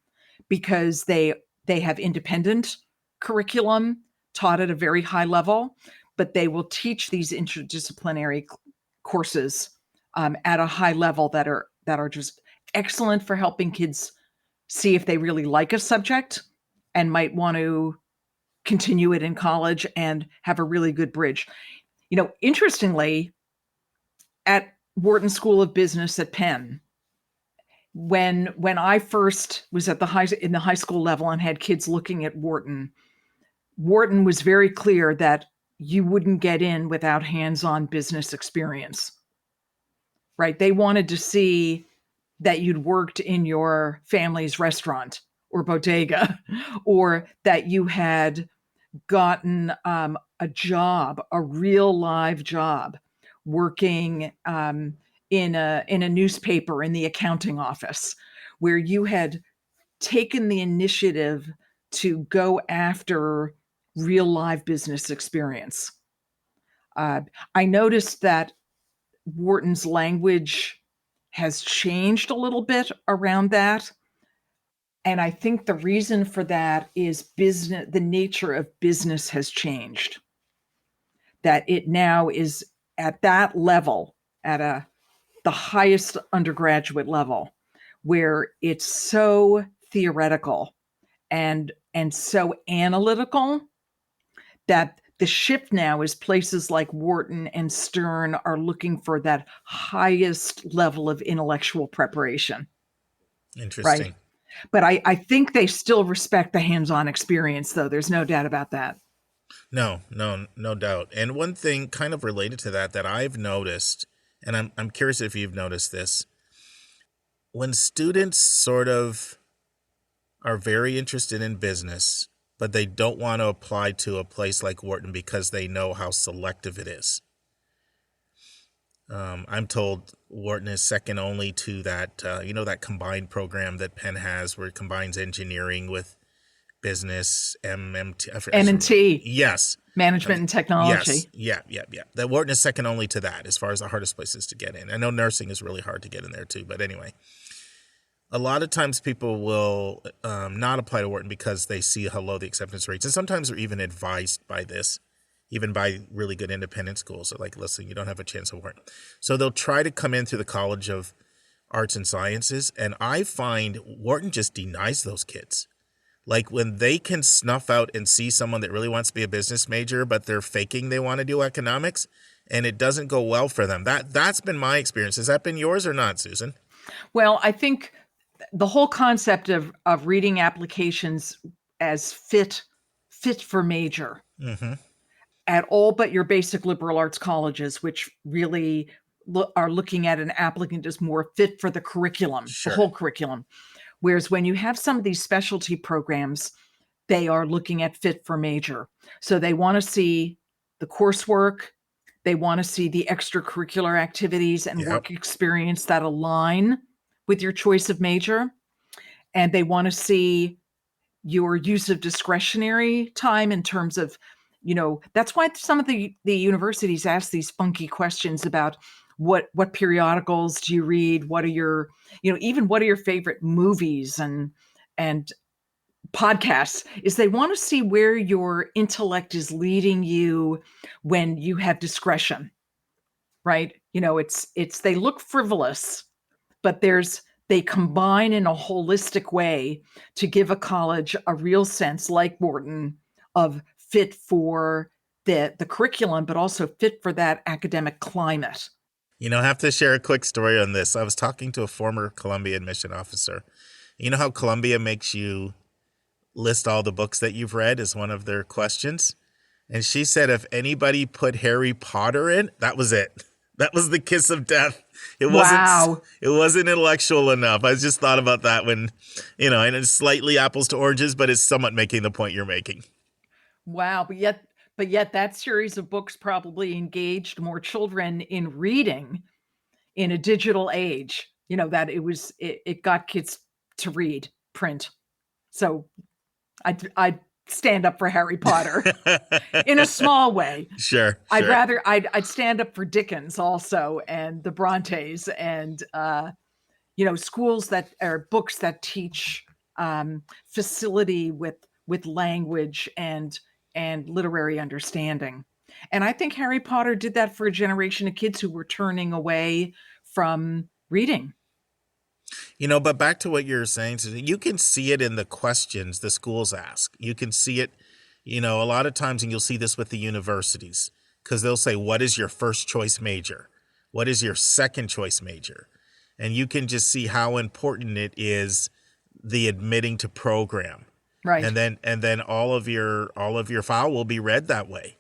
because they have independent curriculum taught at a very high level, but they will teach these interdisciplinary courses at a high level that are just excellent for helping kids see if they really like a subject and might want to continue it in college and have a really good bridge. Interestingly, at Wharton School of Business at Penn, when I first was at in the high school level and had kids looking at Wharton was very clear that you wouldn't get in without hands-on business experience, right? They wanted to see that you'd worked in your family's restaurant or bodega, or that you had gotten a job, a real live job, working in a newspaper in the accounting office, where you had taken the initiative to go after real live business experience. I noticed that Wharton's language has changed a little bit around that. And I think the reason for that is business, the nature of business has changed. That it now is at that level, at the highest undergraduate level, where it's so theoretical and so analytical that the shift now is places like Wharton and Stern are looking for that highest level of intellectual preparation. Interesting. Right. But I think they still respect the hands-on experience, though. There's no doubt about that. No doubt. And one thing kind of related to that I've noticed, and I'm curious if you've noticed this, when students sort of are very interested in business, but they don't want to apply to a place like Wharton because they know how selective it is. I'm told Wharton is second only to that, that combined program that Penn has where it combines engineering with business, M&T. Yes. Management and technology. Yes. Yeah. That Wharton is second only to that as far as the hardest places to get in. I know nursing is really hard to get in there too, but anyway. A lot of times people will not apply to Wharton because they see how low the acceptance rates, and sometimes they're even advised by this, even by really good independent schools. They're like, listen, you don't have a chance at Wharton. So they'll try to come in through the College of Arts and Sciences, and I find Wharton just denies those kids. Like when they can snuff out and see someone that really wants to be a business major, but they're faking they want to do economics, and it doesn't go well for them. That's been my experience. Has that been yours or not, Susan? Well, I think the whole concept of reading applications as fit for major at all but your basic liberal arts colleges, which really are looking at an applicant as more fit for the curriculum, Sure. The whole curriculum. Whereas when you have some of these specialty programs, they are looking at fit for major. So they want to see the coursework, they want to see the extracurricular activities and work experience that align with your choice of major. And they want to see your use of discretionary time in terms of, that's why some of the universities ask these funky questions about what periodicals do you read? What are your, even what are your favorite movies and podcasts, is they want to see where your intellect is leading you when you have discretion, right? It's they look frivolous, but they combine in a holistic way to give a college a real sense, like Wharton, of fit for the curriculum, but also fit for that academic climate. I have to share a quick story on this. I was talking to a former Columbia admission officer. You know how Columbia makes you list all the books that you've read as one of their questions? And she said if anybody put Harry Potter in, that was it. That was the kiss of death. It wasn't intellectual enough. I just thought about that when, and it's slightly apples to oranges, but it's somewhat making the point you're making. Wow. But yet that series of books probably engaged more children in reading in a digital age, that it got kids to read print. So I'd stand up for Harry Potter in a small way. Sure. I'd stand up for Dickens also, and the Brontes, and schools that are books that teach facility with language and literary understanding. And I think Harry Potter did that for a generation of kids who were turning away from reading. But back to what you're saying, Susan, you can see it in the questions the schools ask. You can see it, a lot of times, and you'll see this with the universities, because they'll say, what is your first choice major? What is your second choice major? and you can just see how important it is, the admitting to program. Right. And then all of your file will be read that way.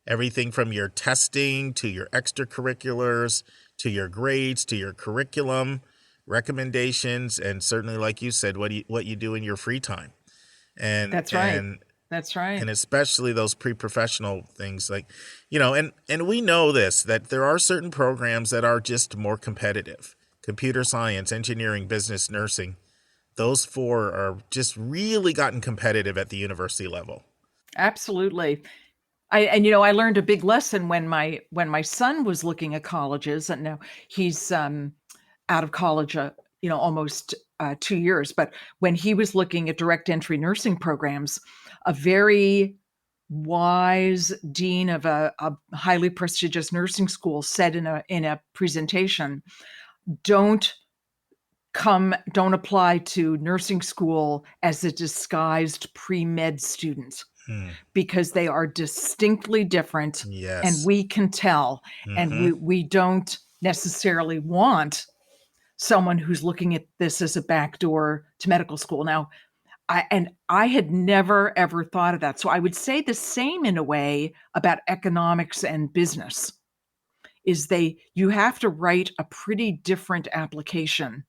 Everything from your testing to your extracurriculars to your grades to your curriculum, recommendations, and certainly, like you said, what you do in your free time. And That's right. That's right. And especially those pre-professional things, like, and we know this, that there are certain programs that are just more competitive. Computer science, engineering, business, nursing. Those four are just really gotten competitive at the university level. Absolutely. I learned a big lesson when my son was looking at colleges, and now he's out of college, almost 2 years. But when he was looking at direct entry nursing programs, a very wise dean of a highly prestigious nursing school said in a presentation, don't apply to nursing school as a disguised pre-med student, because they are distinctly different. Yes. And we can tell. And we don't necessarily want someone who's looking at this as a backdoor to medical school. Now, I had never, ever thought of that. So I would say the same in a way about economics and business, is you have to write a pretty different application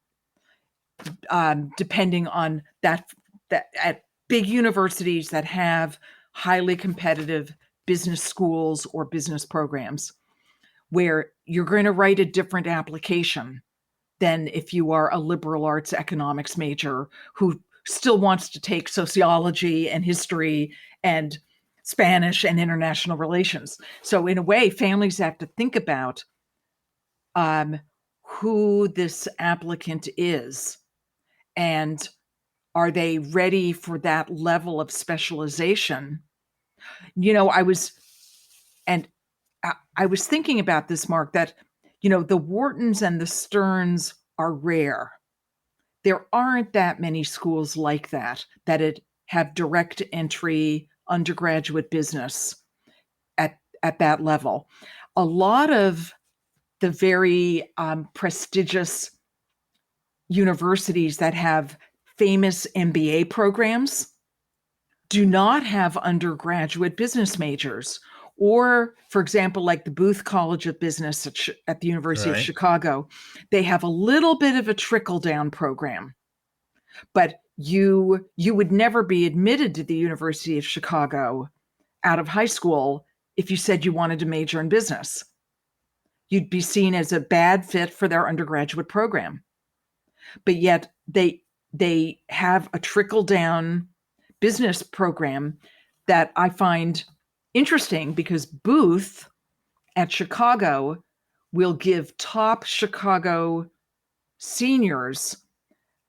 depending on that at big universities that have highly competitive business schools or business programs, where you're going to write a different application than if you are a liberal arts economics major who still wants to take sociology and history and Spanish and international relations. So in a way, families have to think about who this applicant is, and are they ready for that level of specialization? I was thinking about this, Mark, that, the Whartons and the Sterns are rare. There aren't that many schools like that have direct entry undergraduate business at that level. A lot of the very prestigious universities that have famous MBA programs do not have undergraduate business majors. Or, for example, like the Booth College of Business at the University of Chicago, they have a little bit of a trickle-down program. But you would never be admitted to the University of Chicago out of high school if you said you wanted to major in business. You'd be seen as a bad fit for their undergraduate program. But yet they have a trickle-down business program that I find interesting, because Booth at Chicago will give top Chicago seniors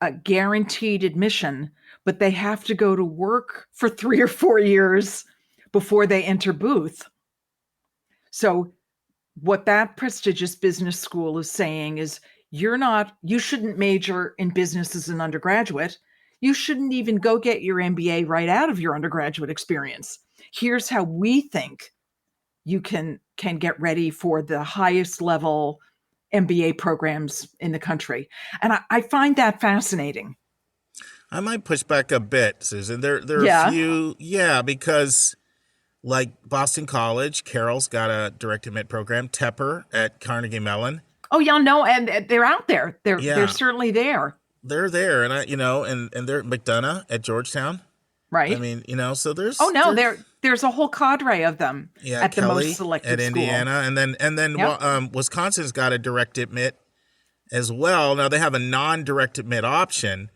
a guaranteed admission, but they have to go to work for 3 or 4 years before they enter Booth. So what that prestigious business school is saying is, you shouldn't major in business as an undergraduate. You shouldn't even go get your MBA right out of your undergraduate experience. Here's how we think you can get ready for the highest level MBA programs in the country. And I find that fascinating. I might push back a bit, Susan. There are a few, because like Boston College, Carroll's got a direct admit program. Tepper at Carnegie Mellon. Oh, yeah, no, and they're out there. They're certainly there. They're there, and and they're McDonough at Georgetown. Right. I mean, so there's there's a whole cadre of them at Kelly, the most selective at Indiana, school. and then Wisconsin's got a direct admit as well. Now they have a non-direct admit option,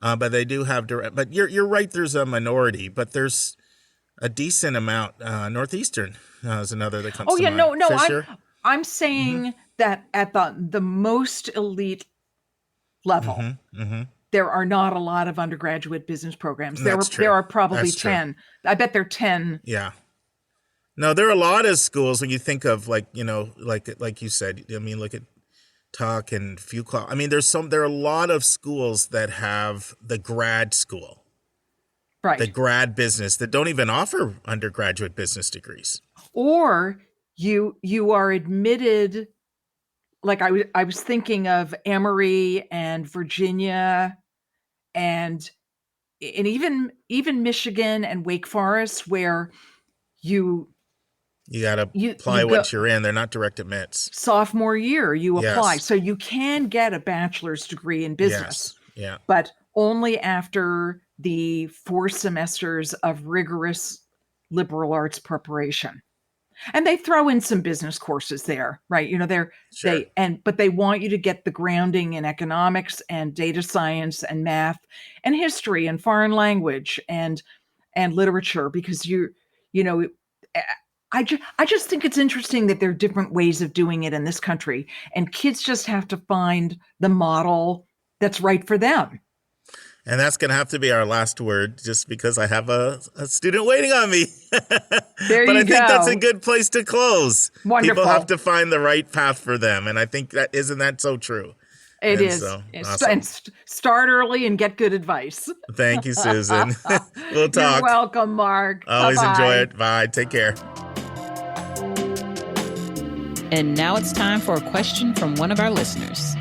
but they do have direct. But you're right. There's a minority, but there's a decent amount. Northeastern is another that comes. to mind. Fisher. I'm saying that at the most elite level. There are not a lot of undergraduate business programs. There are probably 10. I bet there are 10. Yeah. No, there are a lot of schools when you think of like you said. I mean, look at Tuck and Fuqua. I mean, there are a lot of schools that have the grad school, right? The grad business that don't even offer undergraduate business degrees. Or you are admitted like I was thinking of Emory and Virginia and even Michigan and Wake Forest, where you got to you apply go once you're in. They're not direct admits. sophomore year, you apply. Yes. So you can get a bachelor's degree in business, Yes. Yeah. but only after the 4 semesters of rigorous liberal arts preparation. And they throw in some business courses there, right? Sure. But they want you to get the grounding in economics and data science and math and history and foreign language and literature, because you know, I just think it's interesting that there are different ways of doing it in this country, and kids just have to find the model that's right for them. And that's going to have to be our last word, just because I have a student waiting on me. There But you I think that's a go. good place to close. Wonderful. People have to find the right path for them. And I think isn't that so true? It And is. so, It's- awesome. and start early and get good advice. Thank you, Susan. We'll talk. You're welcome, Mark. Always Bye-bye. enjoy it. Bye. Take care. And now it's time for a question from one of our listeners.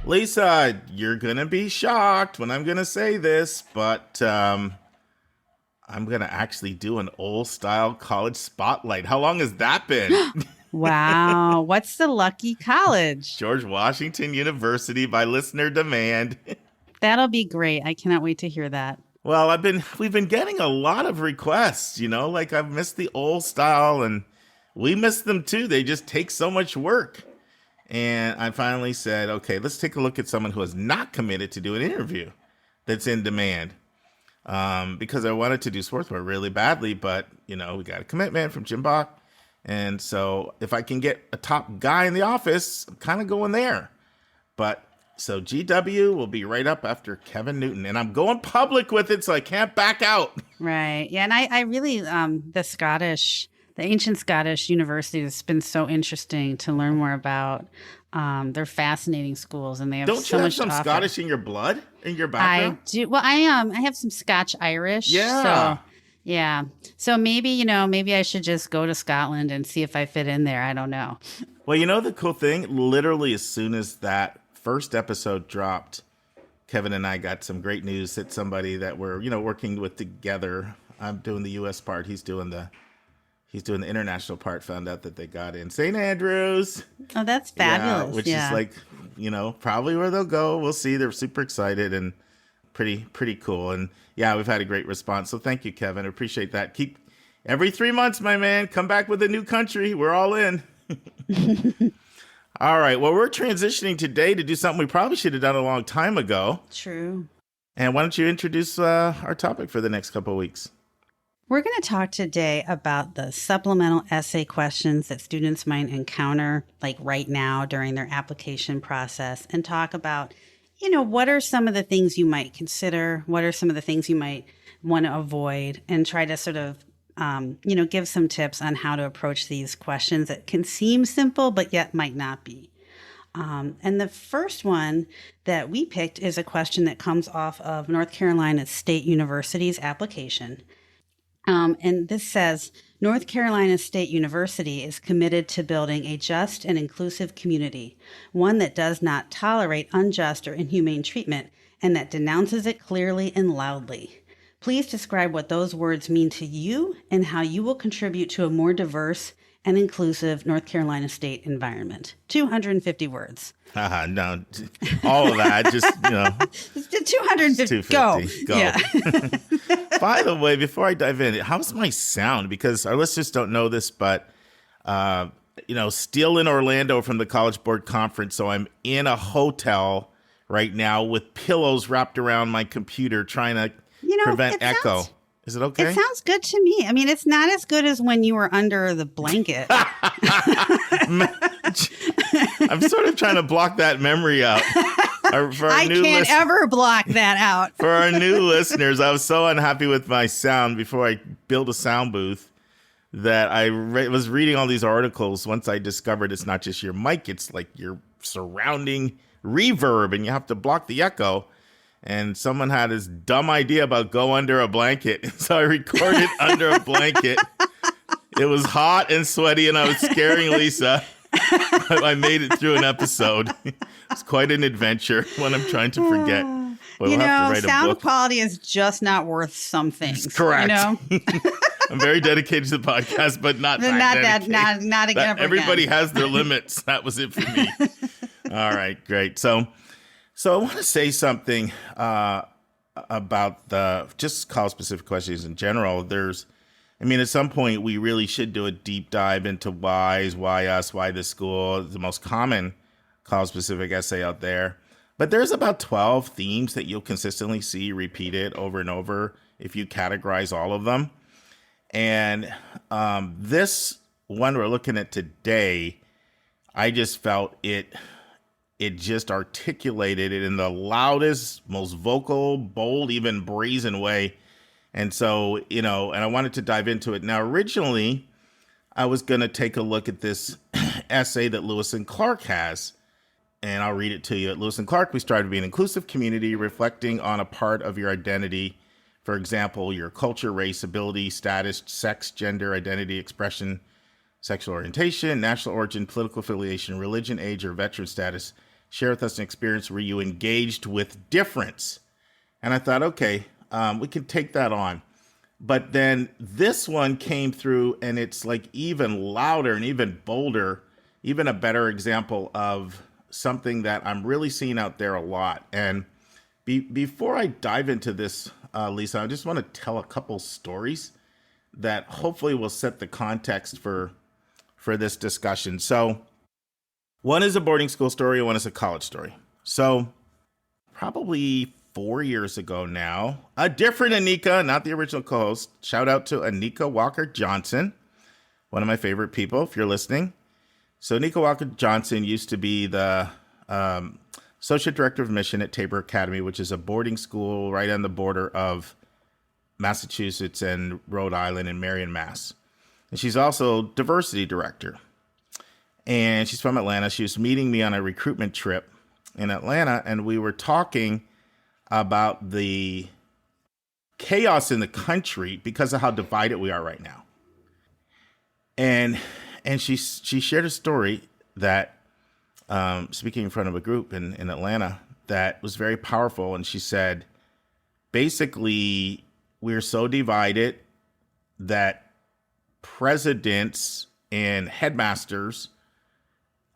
Lisa, you're going to be shocked when I'm going to say this, but I'm going to actually do an old-style college spotlight. How long has that been? Wow. What's the lucky college? George Washington University by listener demand. That'll be great. I cannot wait to hear that. Well, we've been getting a lot of requests, like I've missed the old style, and we miss them too. They just take so much work. And I finally said, okay, let's take a look at someone who has not committed to do an interview that's in demand. Because I wanted to do Swarthmore really badly, but, we got a commitment from Jim Bach. And so if I can get a top guy in the office, I'm kind of going there. But so GW will be right up after Kevin Newton. And I'm going public with it, so I can't back out. Right. Yeah. And I really, the ancient Scottish university has been so interesting to learn more about. They're fascinating schools, and they have Don't so you have much some to offer. Scottish in your blood, in your I background? do. Well, I have some Scotch Irish. Yeah. So, yeah. So maybe, maybe I should just go to Scotland and see if I fit in there. I don't know. Well, the cool thing, literally as soon as that first episode dropped, Kevin and I got some great news that somebody that we're, working with together. I'm doing the U.S. part. He's doing the international part. Found out that they got in St. Andrews. Oh, that's fabulous. Yeah, which is like, probably where they'll go. We'll see. They're super excited and pretty cool. And yeah, we've had a great response. So thank you, Kevin. I appreciate that. Keep every 3 months, my man. Come back with a new country. We're all in. All right. Well, we're transitioning today to do something we probably should have done a long time ago. True. And why don't you introduce our topic for the next couple of weeks? We're going to talk today about the supplemental essay questions that students might encounter, like right now during their application process, and talk about, what are some of the things you might consider? What are some of the things you might want to avoid? And try to sort of, give some tips on how to approach these questions that can seem simple, but yet might not be. And the first one that we picked is a question that comes off of North Carolina State University's application. And this says, North Carolina State University is committed to building a just and inclusive community, one that does not tolerate unjust or inhumane treatment, and that denounces it clearly and loudly. Please describe what those words mean to you and how you will contribute to a more diverse and inclusive North Carolina State environment. 250 words. No, all of that, just, 250. Go. Yeah. By the way, before I dive in, how's my sound? Because our listeners don't know this, but, still in Orlando from the College Board Conference. So I'm in a hotel right now with pillows wrapped around my computer trying to prevent echo. Is it okay? It sounds good to me. I mean, it's not as good as when you were under the blanket. I'm sort of trying to block that memory out. I can't ever block that out. For our new listeners, I was so unhappy with my sound before I built a sound booth that I was reading all these articles. Once I discovered it's not just your mic, it's like your surrounding reverb, and you have to block the echo. and someone had this dumb idea about go under a blanket. So I recorded under a blanket. It was hot and sweaty, and I was scaring Lisa. I made it through an episode. It's quite an adventure, one I'm trying to forget. But we'll have to write a sound book. quality is just not worth some things. Correct. You know? I'm very dedicated to the podcast, but not again. Everybody has their limits. That was it for me. All right, great. So I want to say something about the just college-specific questions in general. At some point, we really should do a deep dive into whys, why us, why this school, the most common college-specific essay out there. But there's about 12 themes that you'll consistently see repeated over and over if you categorize all of them. And this one we're looking at today, I just felt it just articulated it in the loudest, most vocal, bold, even brazen way. And so, and I wanted to dive into it. Now, originally, I was going to take a look at this essay that Lewis and Clark has, and I'll read it to you. At Lewis and Clark, we strive to be an inclusive community reflecting on a part of your identity. For example, your culture, race, ability, status, sex, gender, identity, expression, sexual orientation, national origin, political affiliation, religion, age, or veteran status. Share with us an experience where you engaged with difference. And I thought, okay, we can take that on. But then this one came through, and it's like even louder and even bolder, even a better example of something that I'm really seeing out there a lot. And before I dive into this, Lisa, I just want to tell a couple stories that hopefully will set the context for this discussion. So one is a boarding school story and one is a college story. So probably 4 years ago now, a different Anika, not the original co-host. Shout out to Anika Walker Johnson, one of my favorite people, if you're listening. So Anika Walker Johnson used to be the Associate Director of Mission at Tabor Academy, which is a boarding school right on the border of Massachusetts and Rhode Island in Marion, Mass. And she's also Diversity Director. And she's from Atlanta. She was meeting me on a recruitment trip in Atlanta, and we were talking about the chaos in the country because of how divided we are right now. And she shared a story that, speaking in front of a group in Atlanta, that was very powerful. And she said, basically, we're so divided that presidents and headmasters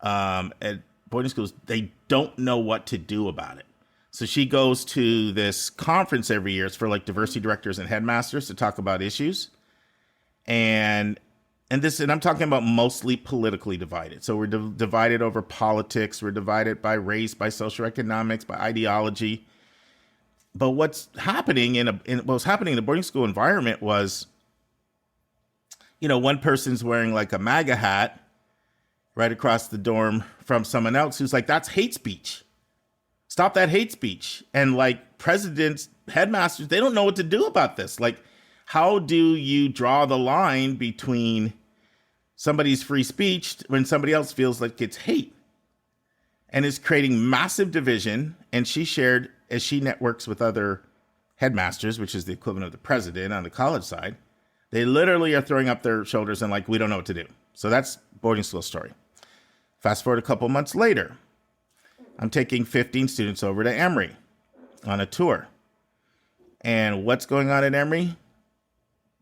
at boarding schools, they don't know what to do about it. So she goes to this conference every year. It's for like diversity directors and headmasters to talk about issues. And I'm talking about mostly politically divided. So we're divided over politics. We're divided by race, by socioeconomics, by ideology. But what's happening in the boarding school environment was, one person's wearing like a MAGA hat right across the dorm from someone else who's like, that's hate speech. Stop that hate speech. And like presidents, headmasters, they don't know what to do about this. Like, how do you draw the line between somebody's free speech when somebody else feels like it's hate? And it's creating massive division. And she shared, as she networks with other headmasters, which is the equivalent of the president on the college side, they literally are throwing up their shoulders and like, we don't know what to do. So that's boarding school story. Fast forward a couple months later, I'm taking 15 students over to Emory on a tour. And what's going on at Emory?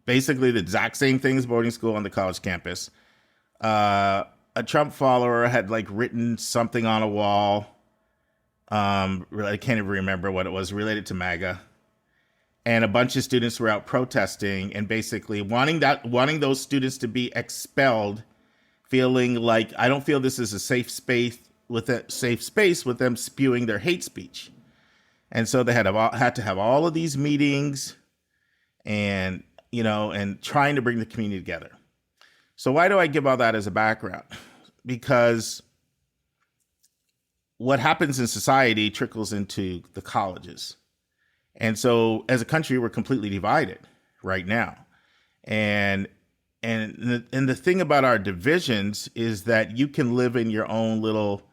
Basically the exact same thing as boarding school on the college campus. A Trump follower had like written something on a wall. I can't even remember what it was, related to MAGA. And a bunch of students were out protesting and basically wanting those students to be expelled, feeling like, I don't feel this is a safe space with them spewing their hate speech. And so they had to have all of these meetings and trying to bring the community together. So why do I give all that as a background? Because what happens in society trickles into the colleges. And so as a country, we're completely divided right now. And the thing about our divisions is that you can live in your own little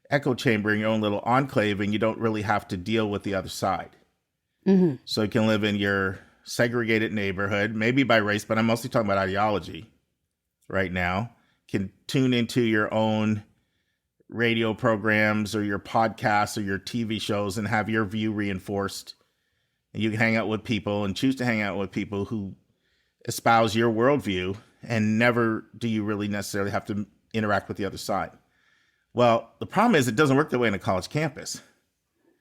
echo chamber in your own little enclave, and you don't really have to deal with the other side. So you can live in your segregated neighborhood, maybe by race, but I'm mostly talking about ideology right now. Can tune into your own radio programs or your podcasts or your TV shows and have your view reinforced. And you can hang out with people and choose to hang out with people who espouse your worldview, and never do you really necessarily have to interact with the other side. Well, the problem is it doesn't work that way in a college campus.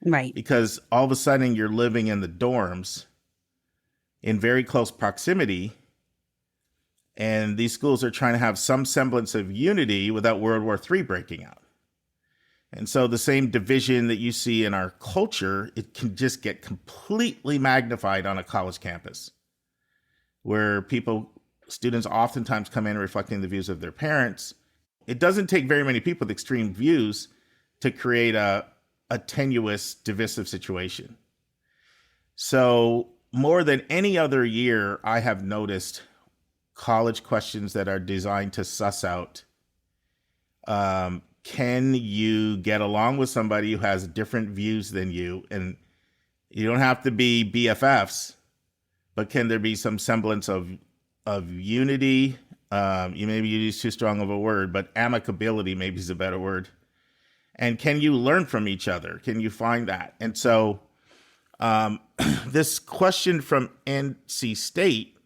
Right. Because all of a sudden you're living in the dorms in very close proximity, and these schools are trying to have some semblance of unity without World War III breaking out. And so the same division that you see in our culture, it can just get completely magnified on a college campus, where students oftentimes come in reflecting the views of their parents. It doesn't take very many people with extreme views to create a tenuous, divisive situation. So more than any other year, I have noticed college questions that are designed to suss out, can you get along with somebody who has different views than you? And you don't have to be BFFs, but can there be some semblance of unity? You maybe use too strong of a word, but amicability maybe is a better word. And can you learn from each other? Can you find that? And so this question from NC State,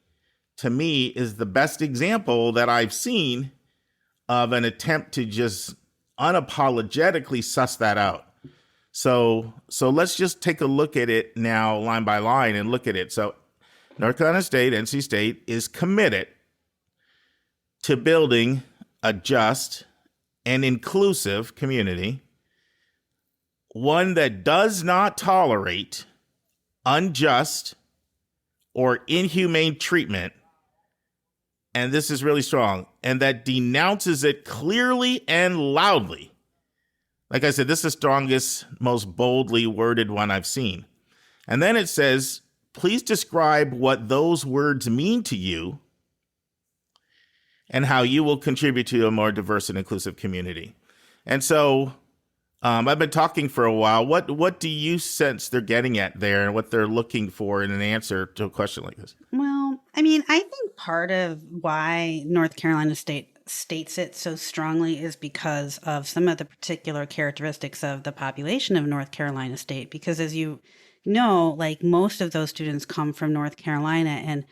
to me, is the best example that I've seen of an attempt to just unapologetically suss that out. So let's just take a look at it now, line by line, and look at it. So North Carolina State, NC State, is committed to building a just and inclusive community, one that does not tolerate unjust or inhumane treatment, and this is really strong, and that denounces it clearly and loudly. Like I said, this is the strongest, most boldly worded one I've seen. And then it says, please describe what those words mean to you and how you will contribute to a more diverse and inclusive community. And so I've been talking for a while. What do you sense they're getting at there, and what they're looking for in an answer to a question like this? Well, I mean, I think part of why North Carolina State states it so strongly is because of some of the particular characteristics of the population of North Carolina State. Because as you know, like most of those students come from North Carolina, and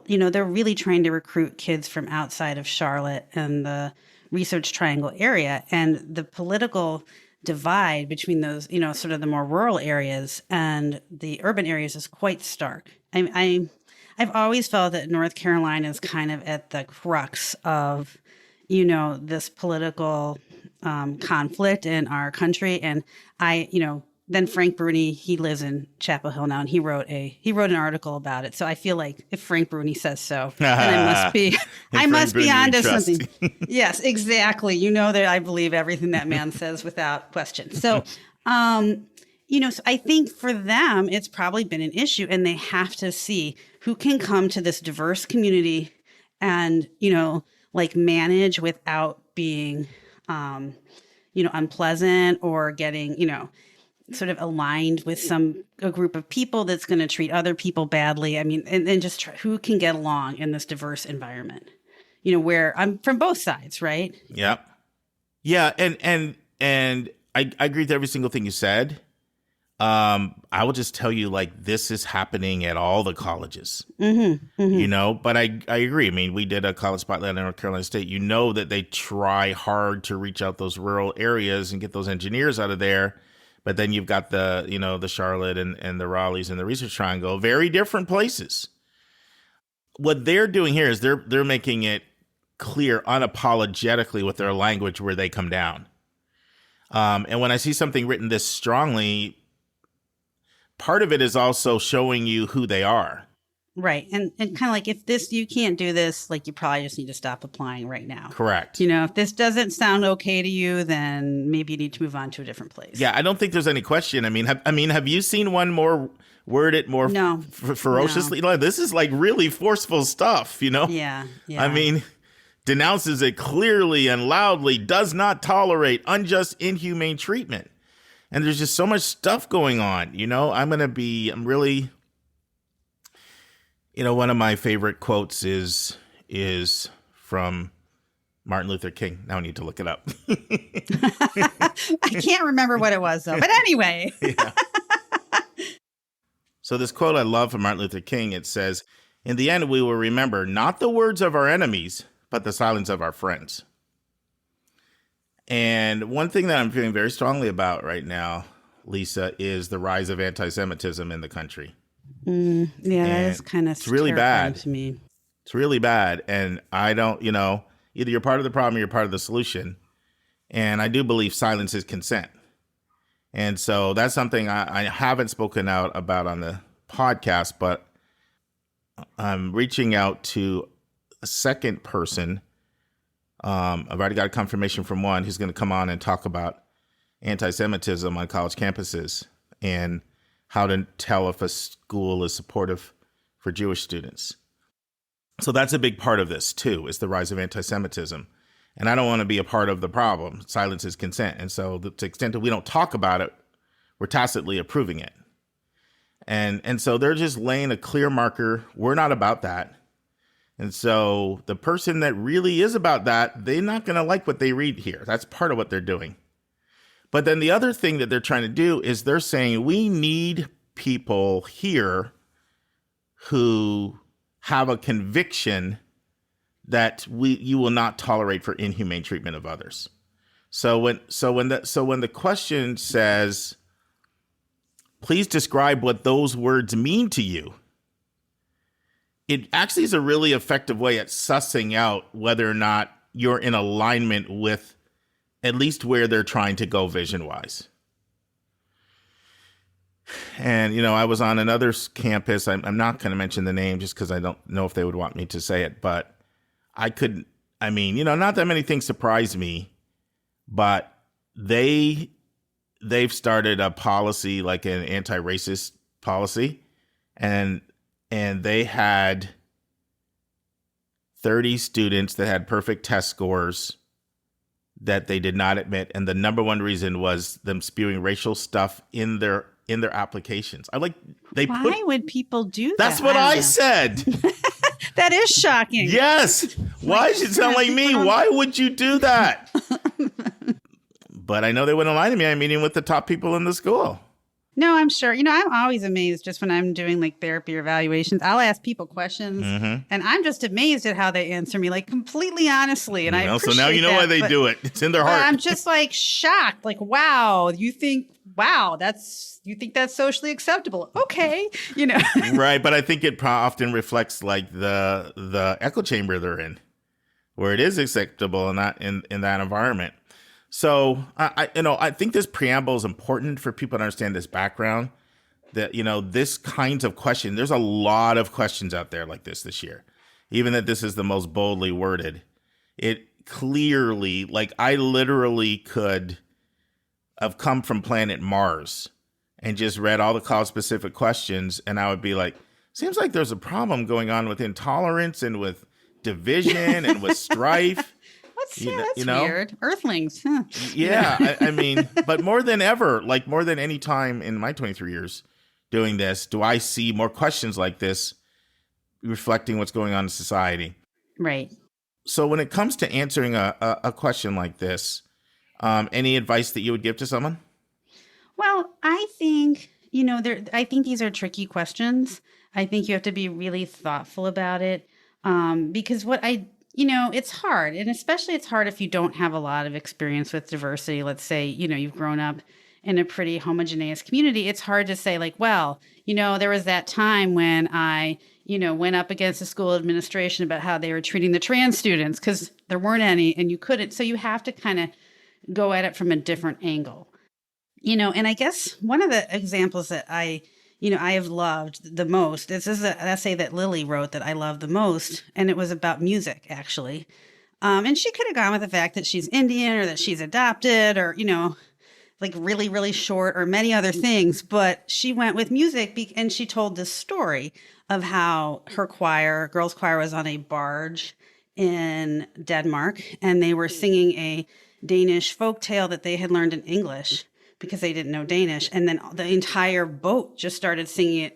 they're really trying to recruit kids from outside of Charlotte and the Research Triangle area, and the political divide between those, sort of the more rural areas and the urban areas is quite stark. I've always felt that North Carolina is kind of at the crux of, this political conflict in our country. And then Frank Bruni, he lives in Chapel Hill now, and he wrote an article about it. So I feel like if Frank Bruni says so, then I must be onto something. Yes, exactly. That I believe everything that man says without question. So, so I think for them, it's probably been an issue, and they have to see who can come to this diverse community and, manage without being, unpleasant or getting, sort of aligned with a group of people that's going to treat other people badly. I mean, and just who can get along in this diverse environment, where I'm from both sides, right? Yeah. Yeah. And I agree with every single thing you said. I will just tell you, this is happening at all the colleges, but I agree. I mean, we did a college spotlight in North Carolina State. That they try hard to reach out those rural areas and get those engineers out of there. But then you've got the Charlotte and the Raleighs and the Research Triangle, very different places. What they're doing here is they're making it clear unapologetically with their language where they come down. And when I see something written this strongly, part of it is also showing you who they are. Right. And kind of like, if you can't do this, you probably just need to stop applying right now. Correct. If this doesn't sound okay to you, then maybe you need to move on to a different place. Yeah, I don't think there's any question. I mean, have you seen one more worded more ferociously? No. This is really forceful stuff, Yeah. I mean, denounces it clearly and loudly, does not tolerate unjust, inhumane treatment. And there's just so much stuff going on. I'm really, one of my favorite quotes is from Martin Luther King. Now I need to look it up. I can't remember what it was, though. But anyway. Yeah. So this quote I love from Martin Luther King, it says, "In the end, we will remember not the words of our enemies, but the silence of our friends." And one thing that I'm feeling very strongly about right now, Lisa, is the rise of anti-Semitism in the country. Yeah, that is kind of it's really bad to me. It's really bad. And I don't, either you're part of the problem or you're part of the solution. And I do believe silence is consent. And so that's something I haven't spoken out about on the podcast, but I'm reaching out to a second person. I've already got a confirmation from one who's going to come on and talk about anti-Semitism on college campuses and how to tell if a school is supportive for Jewish students. So that's a big part of this, too, is the rise of anti-Semitism. And I don't want to be a part of the problem. Silence is consent. And so to the extent that we don't talk about it, we're tacitly approving it. And so they're just laying a clear marker. We're not about that. And so the person that really is about that, they're not going to like what they read here. That's part of what they're doing. But then the other thing that they're trying to do is they're saying we need people here who have a conviction that you will not tolerate for inhumane treatment of others. So when the question says, please describe what those words mean to you, it actually is a really effective way at sussing out whether or not you're in alignment with at least where they're trying to go vision-wise. And, I was on another campus. I'm not going to mention the name just because I don't know if they would want me to say it, but not that many things surprise me, but they've started a policy, like an anti-racist policy, and they had 30 students that had perfect test scores that they did not admit, and the number one reason was them spewing racial stuff in their applications. Why would people do that? That's what I said. That is shocking. Yes. Why is it sound like me? Why would you do that? But I know they wouldn't lie to me. I'm meeting with the top people in the school. No, I'm sure. I'm always amazed just when I'm doing like therapy or evaluations. I'll ask people questions and I'm just amazed at how they answer me, like completely honestly. And I appreciate so now you know why they do it. It's in their heart. I'm just like shocked. Like, wow, you think that's socially acceptable? Okay, Right, but I think it often reflects like the echo chamber they're in, where it is acceptable and not in that environment. So I think this preamble is important for people to understand this background, that, this kinds of question, there's a lot of questions out there like this year, even that this is the most boldly worded. It clearly, like I literally could have come from planet Mars and just read all the college specific questions. And I would be like, seems like there's a problem going on with intolerance and with division and with strife. That's weird. Earthlings. Huh? Yeah. But more than ever, like more than any time in my 23 years doing this, do I see more questions like this reflecting what's going on in society. Right. So when it comes to answering a question like this, any advice that you would give to someone? Well, I think, I think these are tricky questions. I think you have to be really thoughtful about it because it's hard. And especially it's hard if you don't have a lot of experience with diversity. Let's say, you've grown up in a pretty homogeneous community. It's hard to say like, well, there was that time when I, went up against the school administration about how they were treating the trans students because there weren't any and you couldn't. So you have to kind of go at it from a different angle, and I guess one of the examples that I have loved the most, this is an essay that Lily wrote that I love the most, and it was about music, actually. And she could have gone with the fact that she's Indian or that she's adopted or, like really, really short or many other things. But she went with music and she told this story of how her choir, girls' choir, was on a barge in Denmark, and they were singing a Danish folk tale that they had learned in English because they didn't know Danish. And then the entire boat just started singing it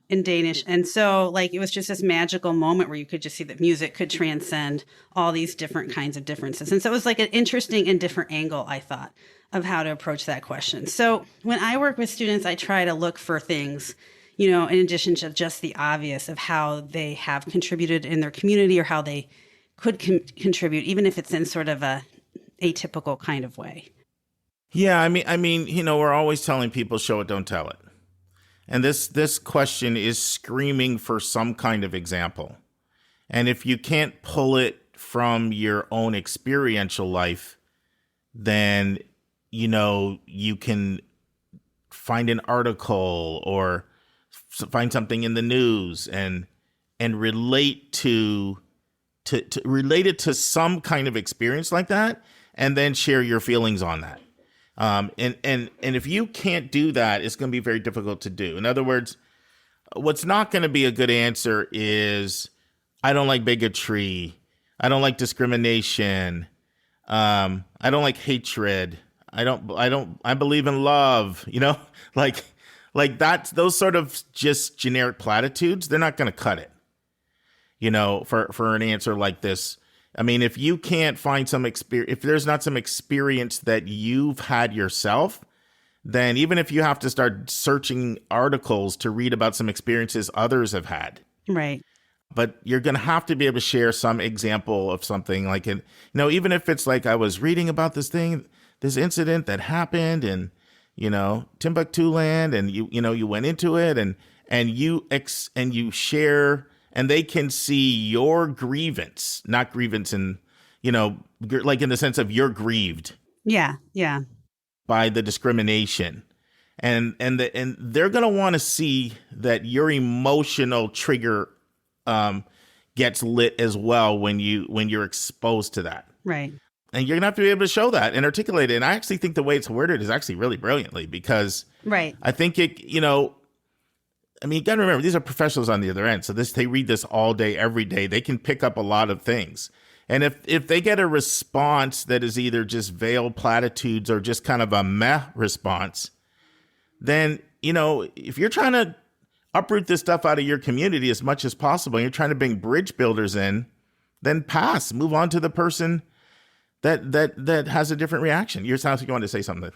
in Danish. And so like it was just this magical moment where you could just see that music could transcend all these different kinds of differences. And so it was like an interesting and different angle, I thought, of how to approach that question. So when I work with students, I try to look for things, in addition to just the obvious of how they have contributed in their community or how they could contribute, even if it's in sort of a atypical kind of way. Yeah, I mean, we're always telling people show it, don't tell it. And this question is screaming for some kind of example. And if you can't pull it from your own experiential life, then, you can find an article or find something in the news and relate to relate it to some kind of experience like that, and then share your feelings on that. And if you can't do that, it's going to be very difficult to do. In other words, what's not going to be a good answer is, I don't like bigotry. I don't like discrimination. I don't like hatred. I believe in love, like that's those sort of just generic platitudes. They're not going to cut it, for an answer like this. I mean, if you can't find some experience, if there's not some experience that you've had yourself, then even if you have to start searching articles to read about some experiences others have had. Right. But you're going to have to be able to share some example of something like it, even if it's like, I was reading about this incident that happened in, Timbuktu land, and you went into it and you share. And they can see your grievance, not grievance in, like in the sense of you're grieved. Yeah, yeah. By the discrimination. And they're going to want to see that your emotional trigger gets lit as well when you're exposed to that. Right. And you're going to have to be able to show that and articulate it. And I actually think the way it's worded is actually really brilliantly, because I think it, you got to remember, these are professionals on the other end. So they read this all day, every day. They can pick up a lot of things. And if they get a response that is either just veiled platitudes or just kind of a meh response, then, if you're trying to uproot this stuff out of your community as much as possible, and you're trying to bring bridge builders in, then move on to the person that has a different reaction. You sound like you want to say something.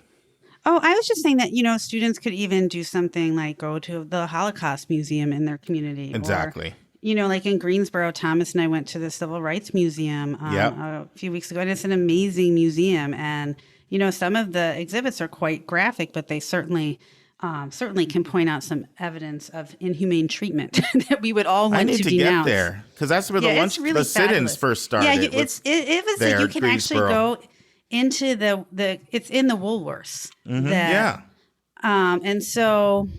Oh, I was just saying that, students could even do something like go to the Holocaust Museum in their community. Exactly. Or, like in Greensboro, Thomas and I went to the Civil Rights Museum a few weeks ago, and it's an amazing museum. And, some of the exhibits are quite graphic, but they certainly can point out some evidence of inhumane treatment that we would all want to denounce. I need to get there, because that's where the sit-ins first started. Yeah, it was like you can actually go into it's in the Woolworths. Mm-hmm, and so,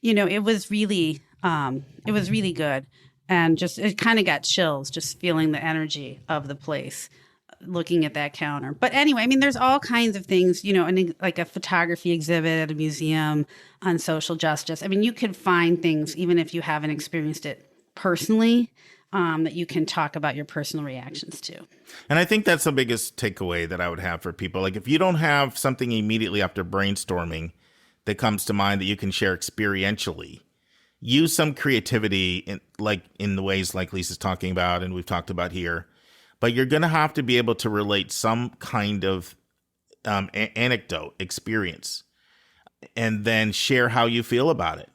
it was really good. And just, it kind of got chills just feeling the energy of the place, looking at that counter. But anyway, there's all kinds of things, like a photography exhibit at a museum on social justice. You could find things, even if you haven't experienced it personally, that you can talk about your personal reactions to. And I think that's the biggest takeaway that I would have for people. Like, if you don't have something immediately after brainstorming that comes to mind that you can share experientially, use some creativity in the ways like Lisa's talking about and we've talked about here. But you're going to have to be able to relate some kind of anecdote, experience, and then share how you feel about it.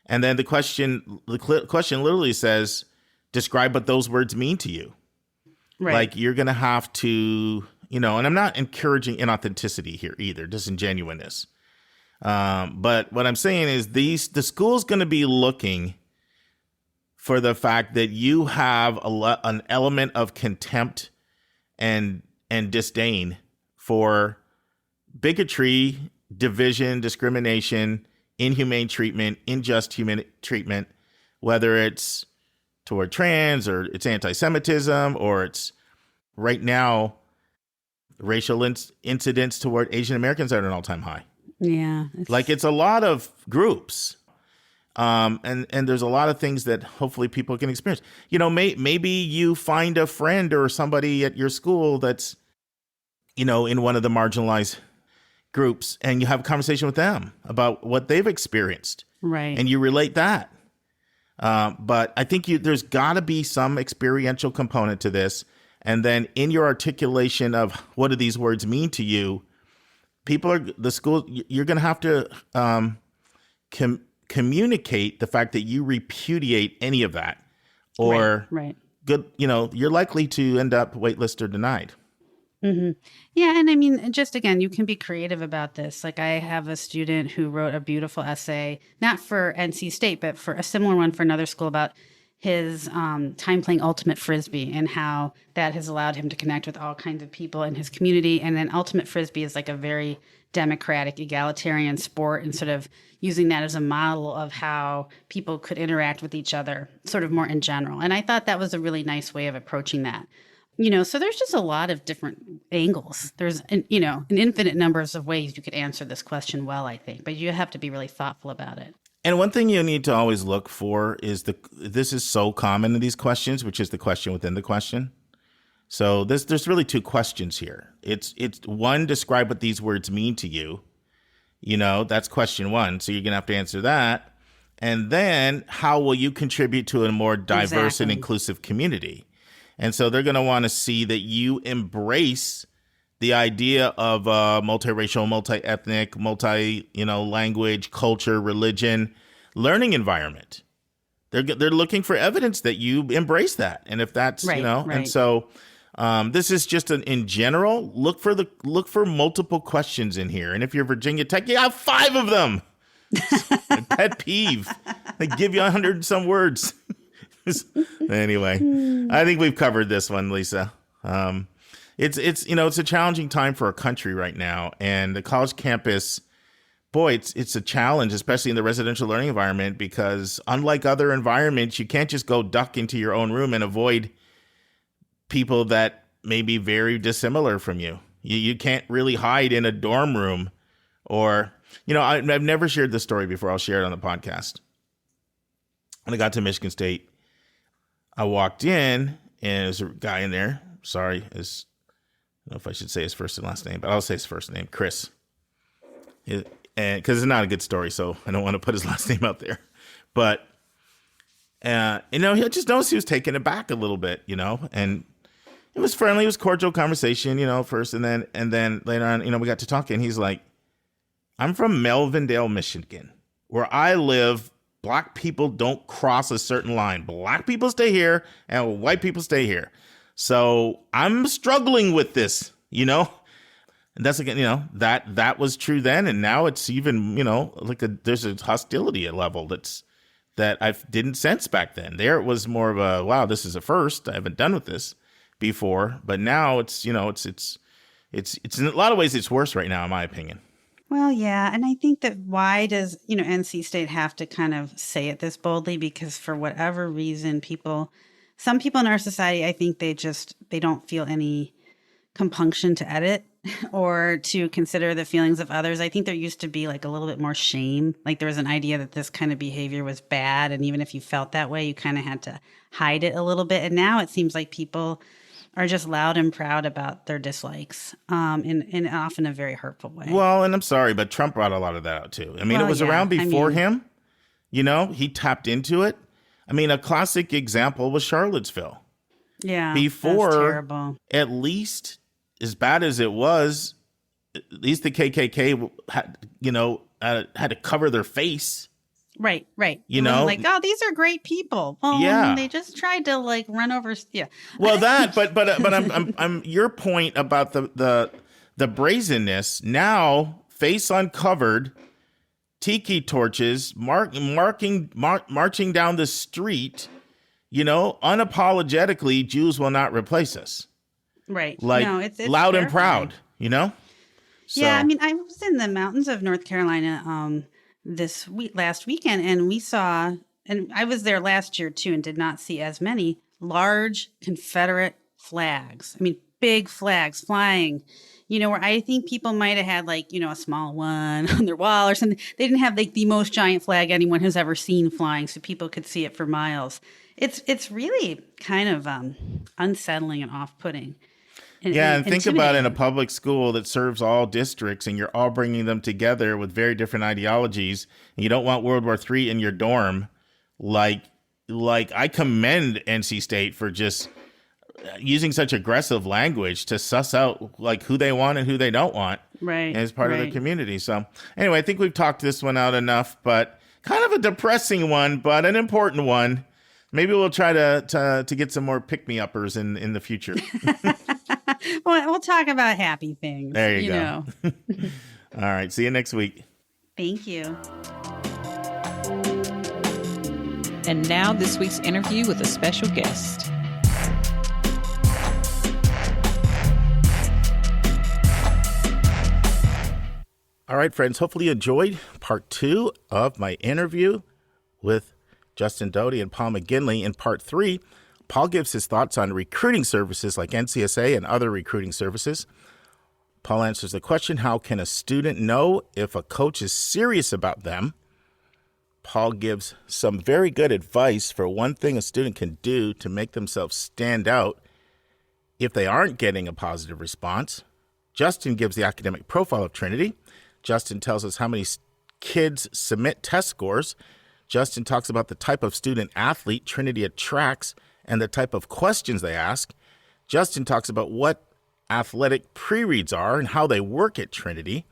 And then the question literally says, describe what those words mean to you. Right. Like, you're going to have to, and I'm not encouraging inauthenticity here either, disingenuousness. But what I'm saying is the school's going to be looking for the fact that you have an element of contempt and disdain for bigotry, division, discrimination, inhumane treatment, unjust human treatment, whether it's toward trans or it's anti-Semitism or it's right now racial incidents toward Asian Americans are at an all-time high. Yeah. It's a lot of groups. And there's a lot of things that hopefully people can experience. Maybe you find a friend or somebody at your school that's, in one of the marginalized groups, and you have a conversation with them about what they've experienced. Right. And you relate that. But I think there's got to be some experiential component to this. And then in your articulation of what do these words mean to you, you're going to have to communicate the fact that you repudiate any of that, or right. you're likely to end up waitlisted or denied. Mm-hmm. Yeah. And I mean, just again, you can be creative about this. Like I have a student who wrote a beautiful essay, not for NC State, but for a similar one for another school about his time playing ultimate frisbee and how that has allowed him to connect with all kinds of people in his community. And then ultimate frisbee is like a very democratic, egalitarian sport, and sort of using that as a model of how people could interact with each other sort of more in general. And I thought that was a really nice way of approaching that. So there's just a lot of different angles. There's, an infinite numbers of ways you could answer this question well, I think, but you have to be really thoughtful about it. And one thing you need to always look for is this is so common in these questions, which is the question within the question. So there's really two questions here. It's one, describe what these words mean to you. That's question one. So you're going to have to answer that. And then how will you contribute to a more diverse and inclusive community? And so they're going to want to see that you embrace the idea of multiracial, multi-ethnic, language, culture, religion, learning environment. They're looking for evidence that you embrace that. And if that's, right. And so this is just in general, look for multiple questions in here. And if you're Virginia Tech, you have 5 of them. My pet peeve. They give you 100 and some words. Anyway, I think we've covered this one, Lisa. It's a challenging time for our country right now, and the college campus, boy, it's a challenge, especially in the residential learning environment, because unlike other environments, you can't just go duck into your own room and avoid people that may be very dissimilar from you. You can't really hide in a dorm room, or I've never shared this story before. I'll share it on the podcast. When I got to Michigan State, I walked in, and there's a guy in there. Sorry, I don't know if I should say his first and last name, but I'll say his first name, Chris. And because it's not a good story, so I don't want to put his last name out there. But he just noticed he was taken aback a little bit, and it was friendly, it was cordial conversation, first, and then later on, we got to talking. He's like, "I'm from Melvindale, Michigan, where I live. Black people don't cross a certain line. Black people stay here and white people stay here. So I'm struggling with this, And that's again, that was true then. And now it's even, there's a hostility level that I didn't sense back then. There it was more of a, wow, this is a first. I haven't done with this before. But now it's in a lot of ways it's worse right now, in my opinion. Well, yeah. And I think that why does, NC State have to kind of say it this boldly? Because for whatever reason, some people in our society, I think they don't feel any compunction to edit or to consider the feelings of others. I think there used to be like a little bit more shame. Like there was an idea that this kind of behavior was bad. And even if you felt that way, you kind of had to hide it a little bit. And now it seems like people are just loud and proud about their dislikes in often a very hurtful way. Well, and I'm sorry, but Trump brought a lot of that out too. I mean, it was around before him. He tapped into it. I mean, a classic example was Charlottesville. Yeah, before, that's terrible. At least as bad as it was, at least the KKK had to cover their face. Right. Like, oh, these are great people. Well, yeah. They just tried to run over. Yeah. Well, but I'm your point about the brazenness. Now, face uncovered, tiki torches, marching down the street. Unapologetically, Jews will not replace us. Right. It's loud and proud. So. Yeah. I mean, I was in the mountains of North Carolina last weekend, and we saw, and I was there last year too, and did not see as many large Confederate flags. I mean, big flags flying where I think people might have had like, a small one on their wall or something. They didn't have like the most giant flag anyone has ever seen flying, so people could see it for miles. It's really kind of unsettling and off-putting. Yeah, and think about in a Intimidating. public school that serves all districts and you're all bringing them together with very different ideologies, and you don't want World War III in your dorm. Like, I commend NC State for just using such aggressive language to suss out like who they want and who they don't want Right. as part of the Right. community. So anyway, I think we've talked this one out enough, but kind of a depressing one, but an important one. Maybe we'll try to get some more pick-me-uppers in the future. Well, we'll talk about happy things. There you go. know. All right. See you next week. Thank you. And now this week's interview with a special guest. All right, friends. Hopefully you enjoyed part 2 of my interview with Justin Doty and Paul McGinlay. In part 3, Paul gives his thoughts on recruiting services like NCSA and other recruiting services. Paul answers the question, how can a student know if a coach is serious about them? Paul gives some very good advice for one thing a student can do to make themselves stand out if they aren't getting a positive response. Justin gives the academic profile of Trinity. Justin tells us how many kids submit test scores. Justin talks about the type of student athlete Trinity attracts and the type of questions they ask. Justin talks about what athletic pre-reads are and how they work at Trinity.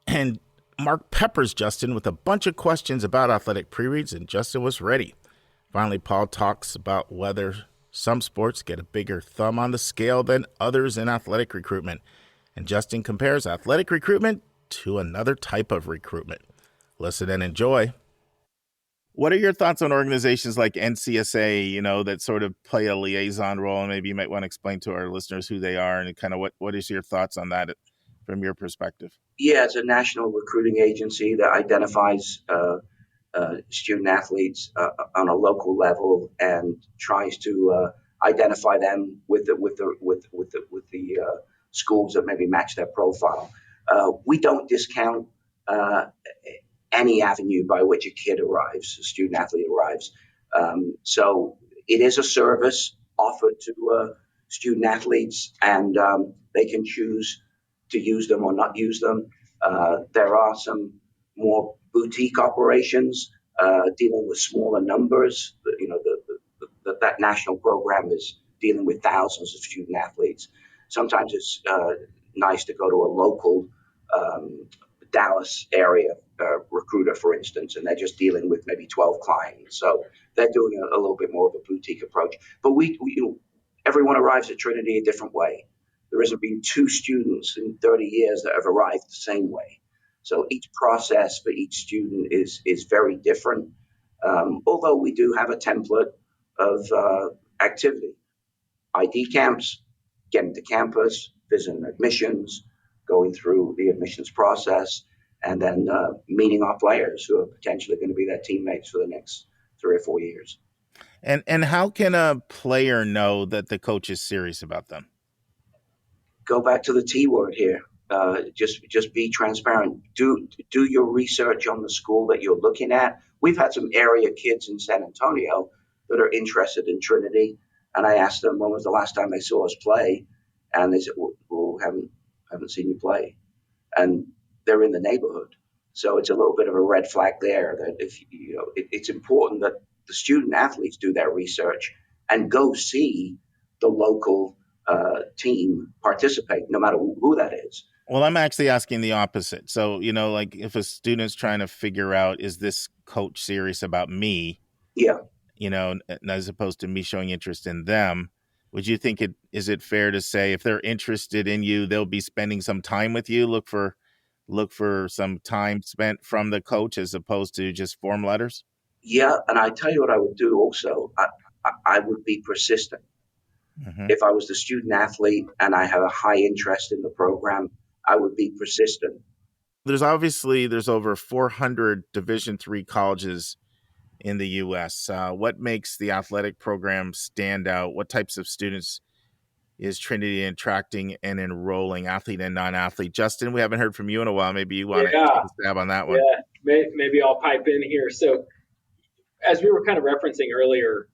And Mark peppers Justin with a bunch of questions about athletic pre-reads, and Justin was ready. Finally, Paul talks about whether some sports get a bigger thumb on the scale than others in athletic recruitment. And Justin compares athletic recruitment to another type of recruitment. Listen and enjoy. What are your thoughts on organizations like NCSA, that sort of play a liaison role? And maybe you might want to explain to our listeners who they are and kind of what is your thoughts on that from your perspective? Yeah, it's a national recruiting agency that identifies student athletes on a local level and tries to identify them with the schools that maybe match their profile. We don't discount any avenue by which a kid arrives, a student athlete arrives. So it is a service offered to student athletes, and they can choose to use them or not use them. There are some more boutique operations dealing with smaller numbers. That national program is dealing with thousands of student athletes. Sometimes it's nice to go to a local Dallas area recruiter, for instance, and they're just dealing with maybe 12 clients. So they're doing a little bit more of a boutique approach. But everyone arrives at Trinity a different way. There hasn't been 2 students in 30 years that have arrived the same way. So each process for each student is very different. Although we do have a template of activity, ID camps, getting to campus, visiting admissions, going through the admissions process, and then meeting our players who are potentially going to be their teammates for the next 3 or 4 years. And how can a player know that the coach is serious about them? Go back to the T word here. Just be transparent. Do your research on the school that you're looking at. We've had some area kids in San Antonio that are interested in Trinity, and I asked them when was the last time they saw us play, and they said, "Well, haven't seen you play," and they're in the neighborhood. So it's a little bit of a red flag there. That if it's important that the student athletes do their research and go see the local team participate, no matter who that is. Well, I'm actually asking the opposite. So, like if a student's trying to figure out, is this coach serious about me? Yeah. As opposed to me showing interest in them, would you think is it fair to say if they're interested in you, they'll be spending some time with you? Look for some time spent from the coach as opposed to just form letters? Yeah. And I tell you what I would do also. I would be persistent. Mm-hmm. If I was the student athlete and I have a high interest in the program, I would be persistent. There's over 400 Division III colleges in the U.S. What makes the athletic program stand out? What types of students is Trinity attracting and enrolling athlete and non-athlete? Justin, we haven't heard from you in a while. Maybe you want to take a stab on that one. Yeah, maybe I'll pipe in here. So as we were kind of referencing earlier,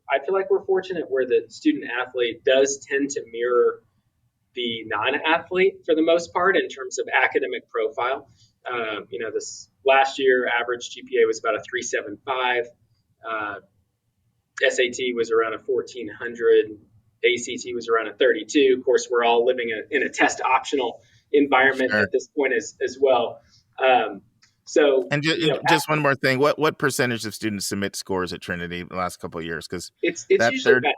I feel like we're fortunate where the student athlete does tend to mirror the non-athlete for the most part in terms of academic profile. This last year average GPA was about a 3.75. SAT was around a 1400. ACT was around a 32. Of course, we're all living in a test optional environment at this point as well. Just one more thing. What percentage of students submit scores at Trinity the last couple of years? Because it's usually about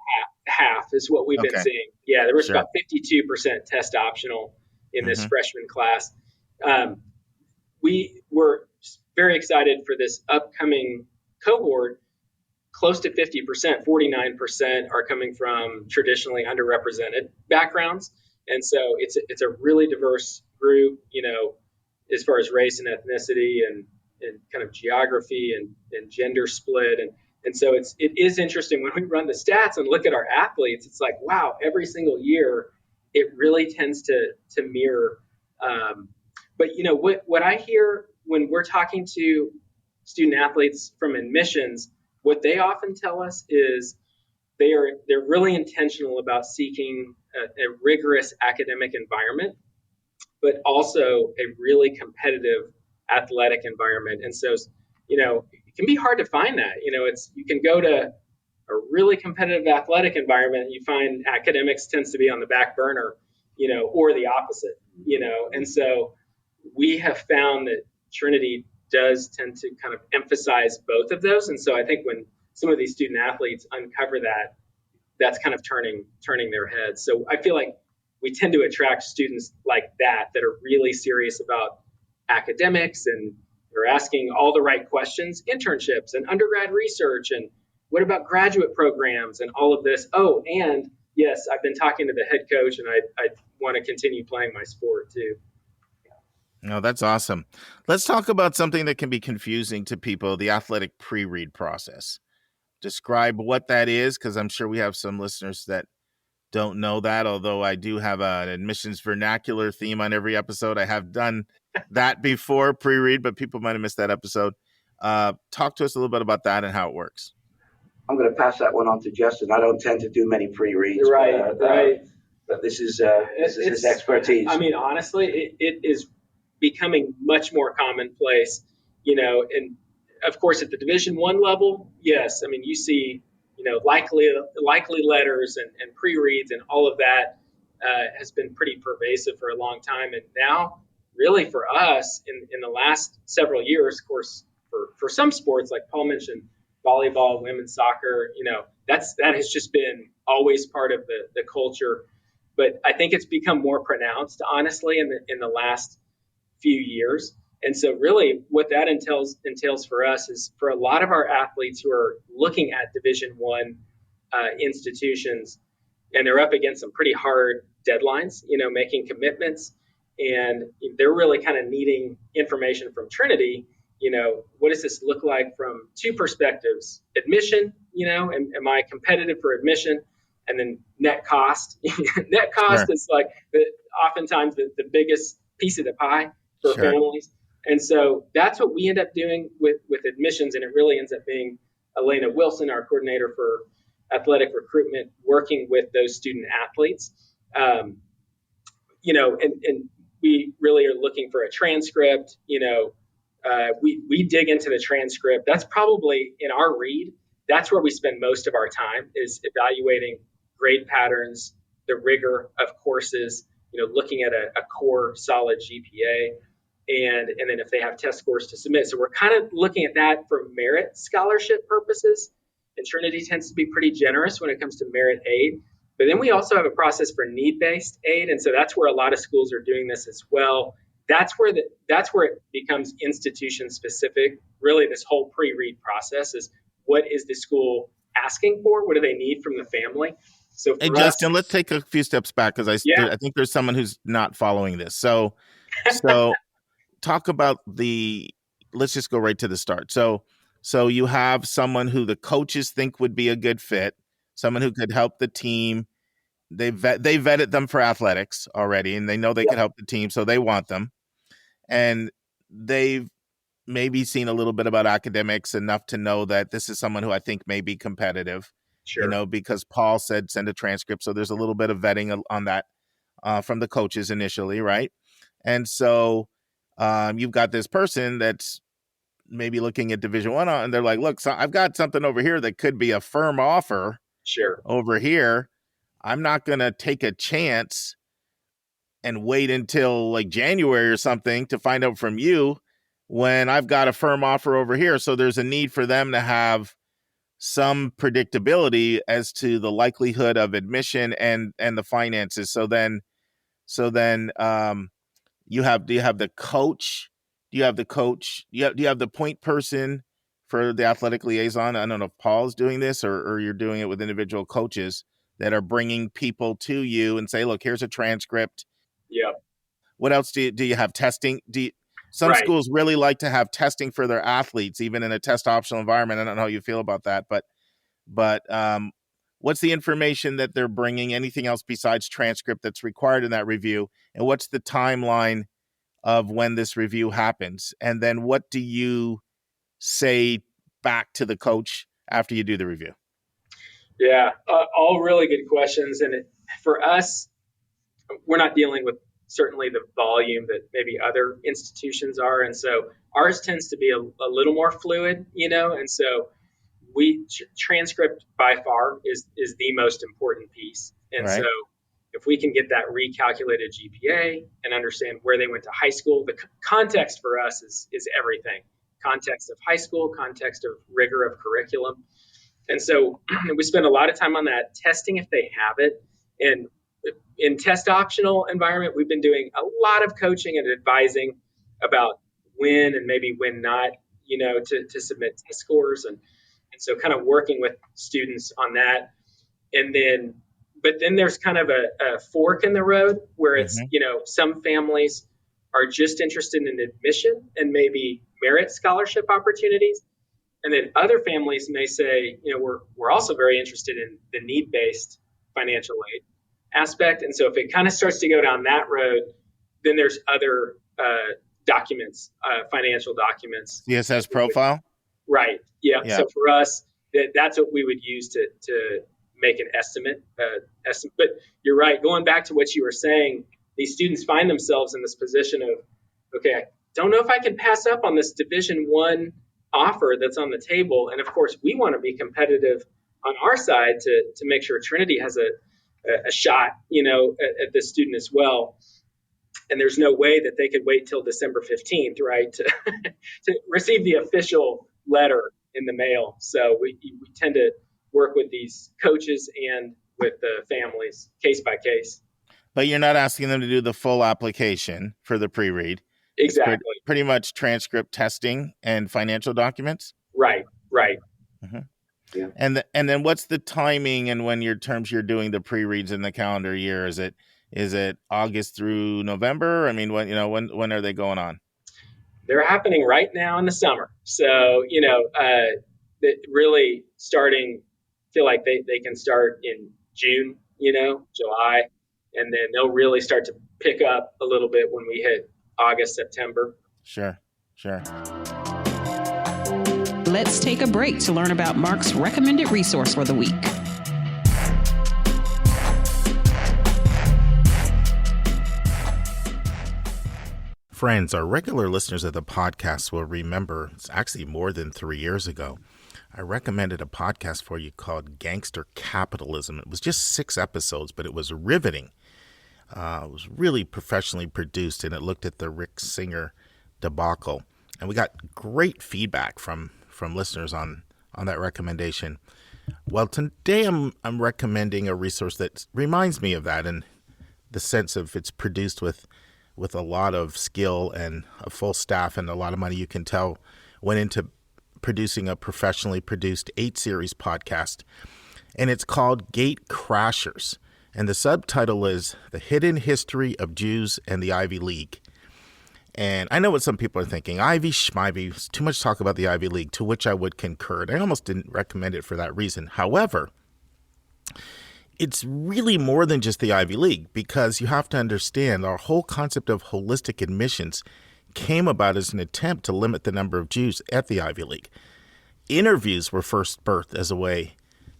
half is what we've been seeing. Yeah, there was about 52% test optional in this freshman class. We were very excited for this upcoming cohort. Close to 50%, 49% are coming from traditionally underrepresented backgrounds. And so it's a really diverse group, as far as race and ethnicity and kind of geography and gender split. And so it is interesting when we run the stats and look at our athletes, it's like, wow, every single year it really tends to mirror. But what I hear when we're talking to student athletes from admissions, what they often tell us is they're really intentional about seeking a rigorous academic environment, but also a really competitive athletic environment. And so, it can be hard to find that. You can go to a really competitive athletic environment and you find academics tends to be on the back burner, or the opposite, And so we have found that Trinity does tend to kind of emphasize both of those. And so I think when some of these student athletes uncover that, that's kind of turning their heads. So I feel like we tend to attract students like that are really serious about academics and they're asking all the right questions, internships and undergrad research. And what about graduate programs and all of this? Oh, and yes, I've been talking to the head coach and I want to continue playing my sport too. No, that's awesome. Let's talk about something that can be confusing to people, the athletic pre-read process. Describe what that is, because I'm sure we have some listeners that don't know that, although I do have an admissions vernacular theme on every episode. I have done that before, pre-read, but people might have missed that episode. Talk to us a little bit about that and how it works. I'm going to pass that one on to Justin. I don't tend to do many pre-reads. Right. But this is his expertise. I mean, honestly, it is becoming much more commonplace, and of course at the Division I level, yes. I mean, you see, likely letters and pre-reads and all of that has been pretty pervasive for a long time. And now really for us in the last several years, of course, for some sports, like Paul mentioned, volleyball, women's soccer, that has just been always part of the culture. But I think it's become more pronounced, honestly, in the last few years. And so really what that entails for us is for a lot of our athletes who are looking at Division I institutions, and they're up against some pretty hard deadlines, making commitments, and they're really kind of needing information from Trinity. What does this look like from two perspectives? Admission, am I competitive for admission? And then net cost. Net cost is like oftentimes the biggest piece of the pie for families. And so that's what we end up doing with admissions. And it really ends up being Elena Wilson, our coordinator for athletic recruitment, working with those student athletes. And we really are looking for a transcript. We dig into the transcript. That's probably in our read. That's where we spend most of our time, is evaluating grade patterns, the rigor of courses, looking at a core solid GPA, and then if they have test scores to submit. So we're kind of looking at that for merit scholarship purposes. And Trinity tends to be pretty generous when it comes to merit aid. But then we also have a process for need-based aid. And so that's where a lot of schools are doing this as well. That's where it becomes institution specific. Really, this whole pre-read process is, what is the school asking for? What do they need from the family? So hey, Justin, let's take a few steps back, because I think there's someone who's not following this. So talk about let's just go right to the start. So you have someone who the coaches think would be a good fit, someone who could help the team, they vetted them for athletics already, and they know they can help the team, so they want them. And they've maybe seen a little bit about academics enough to know that this is someone who I think may be competitive. Sure. Because Paul said send a transcript, so there's a little bit of vetting on that from the coaches initially, right? And so you've got this person that's maybe looking at Division I, and they're like, look, so I've got something over here that could be a firm offer. Sure. Over here. I'm not going to take a chance and wait until like January or something to find out from you when I've got a firm offer over here. So there's a need for them to have some predictability as to the likelihood of admission and the finances. So then do you have the coach? Do you have the point person for the athletic liaison? I don't know if Paul's doing this or you're doing it with individual coaches that are bringing people to you and say, look, here's a transcript. Yeah. What else do you have? Testing? Some schools really like to have testing for their athletes, even in a test optional environment. I don't know how you feel about that, but what's the information that they're bringing? Anything else besides transcript that's required in that review? And what's the timeline of when this review happens? And then what do you say back to the coach after you do the review? Yeah, all really good questions. And for us, we're not dealing with certainly the volume that maybe other institutions are. And so ours tends to be a little more fluid, and so transcript by far is the most important piece. And so if we can get that recalculated GPA and understand where they went to high school, the context for us is everything. Context of high school, context of rigor of curriculum. And so we spend a lot of time on that, testing if they have it. And in test optional environment, we've been doing a lot of coaching and advising about when and maybe when not, to submit test scores. And so kind of working with students on that. But then there's kind of a fork in the road where it's, some families are just interested in admission and maybe merit scholarship opportunities. And then other families may say, we're also very interested in the need-based financial aid aspect. And so if it kind of starts to go down that road, then there's other documents, financial documents. CSS profile? Right. Yeah. So for us, that's what we would use to make an estimate. But you're right. Going back to what you were saying, these students find themselves in this position of, okay, I don't know if I can pass up on this Division I offer that's on the table. And of course, we want to be competitive on our side to make sure Trinity has a shot, at this student as well. And there's no way that they could wait till December 15th, right, to receive the official letter in the mail. So we tend to work with these coaches and with the families case by case. But you're not asking them to do the full application for the pre-read. Exactly. It's pretty much transcript testing and financial documents. Right. Mm-hmm. Yeah. And then what's the timing and when you're doing the pre-reads in the calendar year? Is it August through November? I mean, when are they going on? They're happening right now in the summer. So, really starting, feel like they can start in June, July, and then they'll really start to pick up a little bit when we hit August, September. Sure. Let's take a break to learn about Mark's recommended resource for the week. Friends, our regular listeners of the podcast will remember it's actually more than 3 years ago. I recommended a podcast for you called Gangster Capitalism. It was just 6 episodes, but it was riveting. It was really professionally produced, and it looked at the Rick Singer debacle. And we got great feedback from listeners on that recommendation. Well, today I'm recommending a resource that reminds me of that in the sense of it's produced with a lot of skill and a full staff and a lot of money. You can tell went into producing a professionally produced 8-series podcast. And it's called Gatecrashers. And the subtitle is The Hidden History of Jews and the Ivy League. And I know what some people are thinking. Ivy, schmivy, too much talk about the Ivy League, to which I would concur. I almost didn't recommend it for that reason. However, it's really more than just the Ivy League, because you have to understand our whole concept of holistic admissions came about as an attempt to limit the number of Jews at the Ivy League. Interviews were first birthed as a way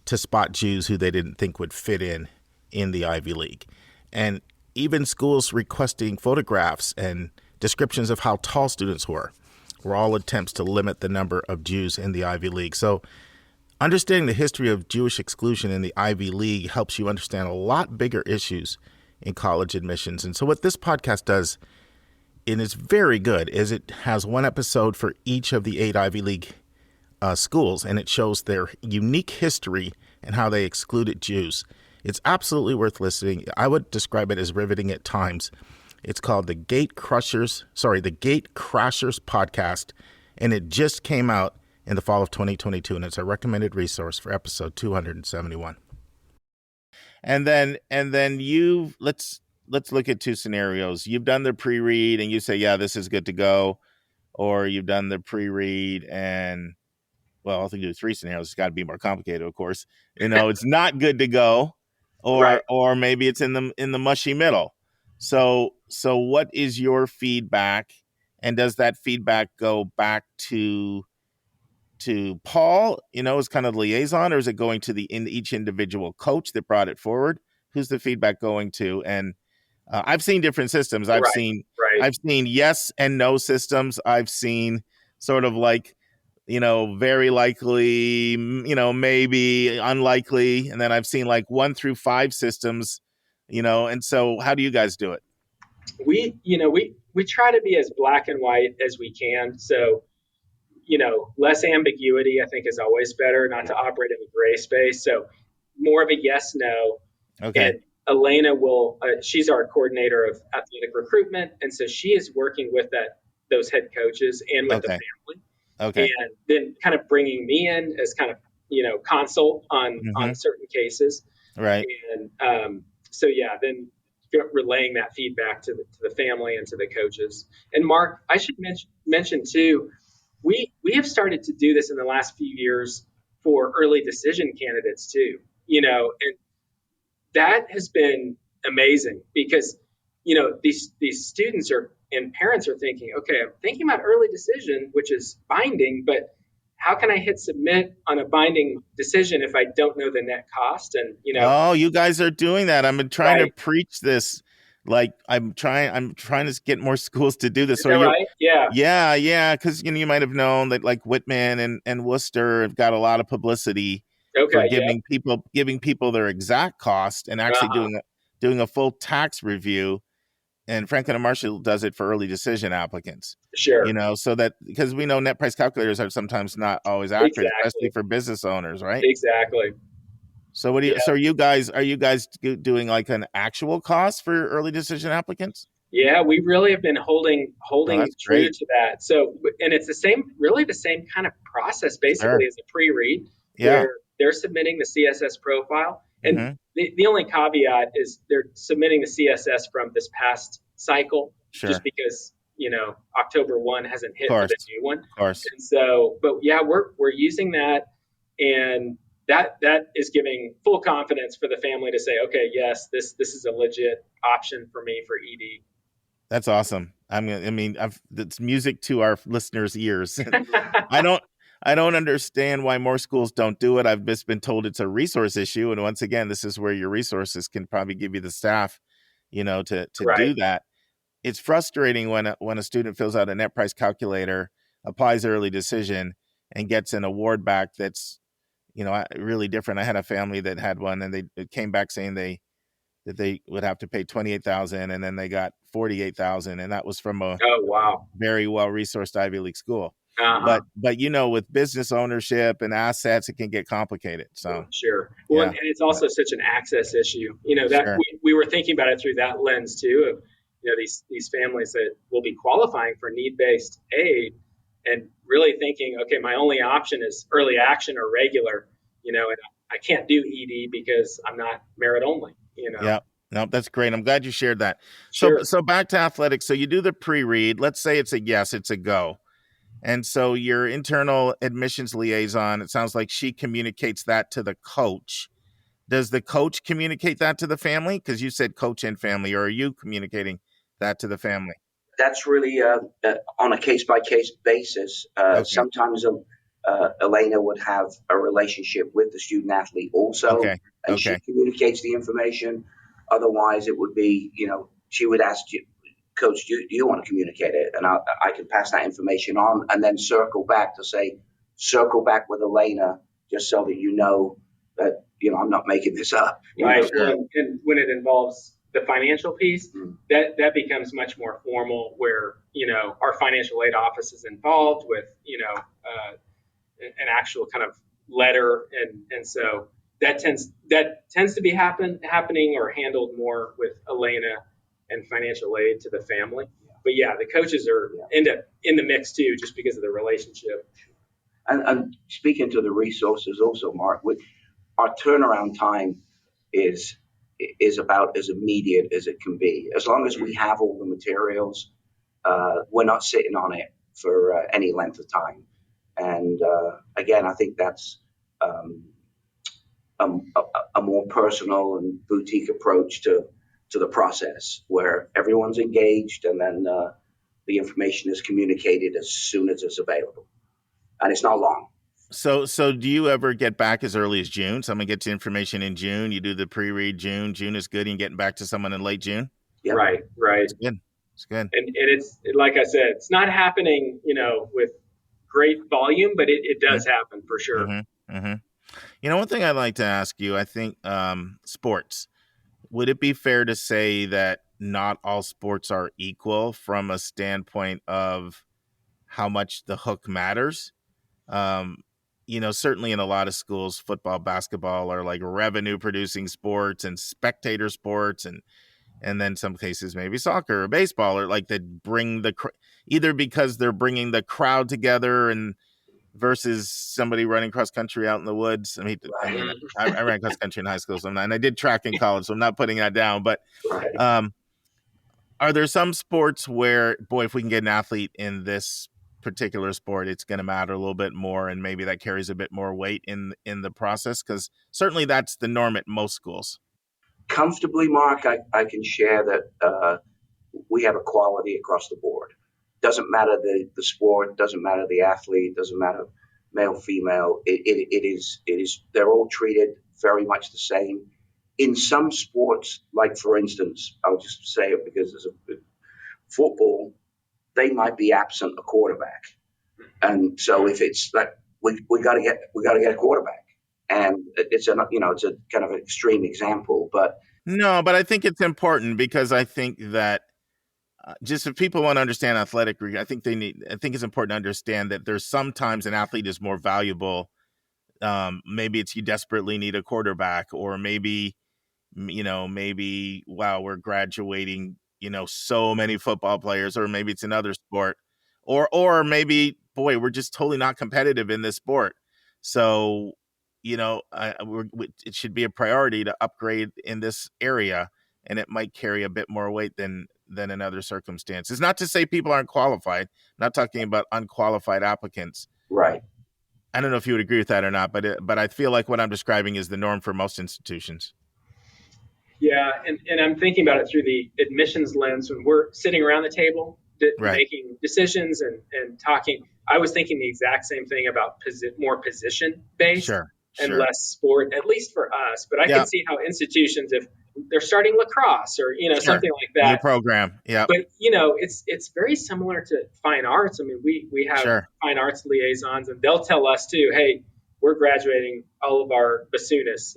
to spot Jews who they didn't think would fit in the Ivy League. And even schools requesting photographs and descriptions of how tall students were all attempts to limit the number of Jews in the Ivy League. So understanding the history of Jewish exclusion in the Ivy League helps you understand a lot bigger issues in college admissions. And so what this podcast does, and it's very good, is it has one episode for each of the 8 Ivy League schools, and it shows their unique history and how they excluded Jews. It's absolutely worth listening. I would describe it as riveting at times. It's called the Gatecrashers podcast, and it just came out in the fall of 2022, and it's a recommended resource for episode 271. And then let's look at 2 scenarios. You've done the pre-read and you say, yeah, this is good to go. Or you've done the pre-read and, well, I think there's 3 scenarios. It's got to be more complicated, of course. It's not good to go, or Right. or maybe it's in the mushy middle. So what is your feedback, and does that feedback go back to Paul, as kind of liaison, or is it going to each individual coach that brought it forward? Who's the feedback going to? And I've seen different systems. I've seen yes and no systems. I've seen sort of like, very likely, maybe, unlikely. And then I've seen like 1 through 5 systems, and so how do you guys do it? We try to be as black and white as we can. So, less ambiguity, I think, is always better, not to operate in the gray space. So more of a yes, no. Okay. And Elena she's our coordinator of athletic recruitment. And so she is working with those head coaches and with the family. Okay. And then kind of bringing me in as kind of, consult on certain cases. Right. And then relaying that feedback to the family and to the coaches. And Mark, I should mention too, we have started to do this in the last few years for early decision candidates too, and that has been amazing because, these students and parents are thinking, okay, I'm thinking about early decision, which is binding, but how can I hit submit on a binding decision if I don't know the net cost? And, oh, you guys are doing that. I'm trying to preach this. Like I'm trying to get more schools to do this. Is that right? Yeah. Yeah. Because you might have known that like Whitman and Worcester have got a lot of publicity for giving people their exact cost and actually doing a full tax review. And Franklin and Marshall does it for early decision applicants. Sure. So that because we know net price calculators are sometimes not always accurate, especially for business owners, right? Exactly. So what do you? So are you guys doing like an actual cost for early decision applicants? Yeah, we really have been holding true to that. So, and it's the same kind of process basically as a pre-read. Yeah. Where they're submitting the CSS profile, and the only caveat is they're submitting the CSS from this past cycle, just because October 1 hasn't hit for the new one. Of course. And so, but yeah, we're using that, and that is giving full confidence for the family to say, okay, yes, this is a legit option for me for ED. That's awesome. It's music to our listeners' ears. I don't understand why more schools don't do it. I've just been told it's a resource issue, and once again, this is where your resources can probably give you the staff, to do that. It's frustrating when a student fills out a net price calculator, applies early decision, and gets an award back that's really different. I had a family that had one, and they came back saying that they would have to pay $28,000, and then they got $48,000, and that was from a very well-resourced Ivy League school. But with business ownership and assets, it can get complicated. So sure. Well, and it's also such an access issue. That we were thinking about it through that lens too. Of these families that will be qualifying for need-based aid, and really thinking, okay, my only option is early action or regular. And I can't do ED because I'm not merit only. Yeah. No, that's great. I'm glad you shared that. Sure. So back to athletics. So you do the pre-read. Let's say it's a yes, it's a go. And so your internal admissions liaison, it sounds like she communicates that to the coach. Does the coach communicate that to the family? Because you said coach and family, or are you communicating that to the family? That's really on a case-by-case basis. Okay. Sometimes Elena would have a relationship with the student athlete also, Okay. and she communicates the information. Otherwise, it would be, she would ask you, Coach, do you want to communicate it? And I can pass that information on and then circle back with Elena, just so that you know that, I'm not making this up. Right. Sure. And when it involves the financial piece, that becomes much more formal, where, our financial aid office is involved with, an actual kind of letter. And so that tends to be happening or handled more with Elena and financial aid to the family. But yeah, the coaches end up in the mix too, just because of the relationship. And speaking to the resources also, Mark, our turnaround time is about as immediate as it can be. As long as we have all the materials, we're not sitting on it for any length of time. And again, I think that's a more personal and boutique approach to the process, where everyone's engaged, and then the information is communicated as soon as it's available. And it's not long. So do you ever get back as early as June? Someone gets information in June, you do the pre-read June is good, and getting back to someone in late June? Yep. Right. It's good. And it's, like I said, it's not happening, with great volume, but it does happen for sure. Mm-hmm. Mm-hmm. One thing I'd like to ask you, I think sports. Would it be fair to say that not all sports are equal from a standpoint of how much the hook matters? Certainly in a lot of schools, football, basketball are like revenue producing sports and spectator sports, and then some cases maybe soccer or baseball, or like that bring either because they're bringing the crowd together and versus somebody running cross country out in the woods. I ran cross country in high school, and I did track in college, so I'm not putting that down. But are there some sports where, boy, if we can get an athlete in this particular sport, it's going to matter a little bit more, and maybe that carries a bit more weight in the process? Because certainly that's the norm at most schools. Comfortably, Mark, I can share that we have equality across the board. Doesn't matter the sport, doesn't matter the athlete, doesn't matter male, female. It is they're all treated very much the same. In some sports, like for instance, I'll just say it because there's football, they might be absent a quarterback, and so if it's like we got to get a quarterback, and it's a kind of an extreme example, but I think it's important, because I think that just if people want to understand athletic, I think it's important to understand that there's sometimes an athlete is more valuable. Maybe it's you desperately need a quarterback, or maybe wow, we're graduating, so many football players, or maybe it's another sport, or maybe, boy, we're just totally not competitive in this sport. So, it should be a priority to upgrade in this area, and it might carry a bit more weight than in other circumstances. Not to say people aren't qualified. I'm not talking about unqualified applicants. Right. I don't know if you would agree with that or not, but I feel like what I'm describing is the norm for most institutions. Yeah, and I'm thinking about it through the admissions lens when we're sitting around the table making decisions and talking. I was thinking the exact same thing about more position-based and less sport, at least for us. But I can see how institutions, if they're starting lacrosse or something like that, new program, But it's very similar to fine arts. I mean, we have fine arts liaisons, and they'll tell us too, hey, we're graduating all of our bassoonists,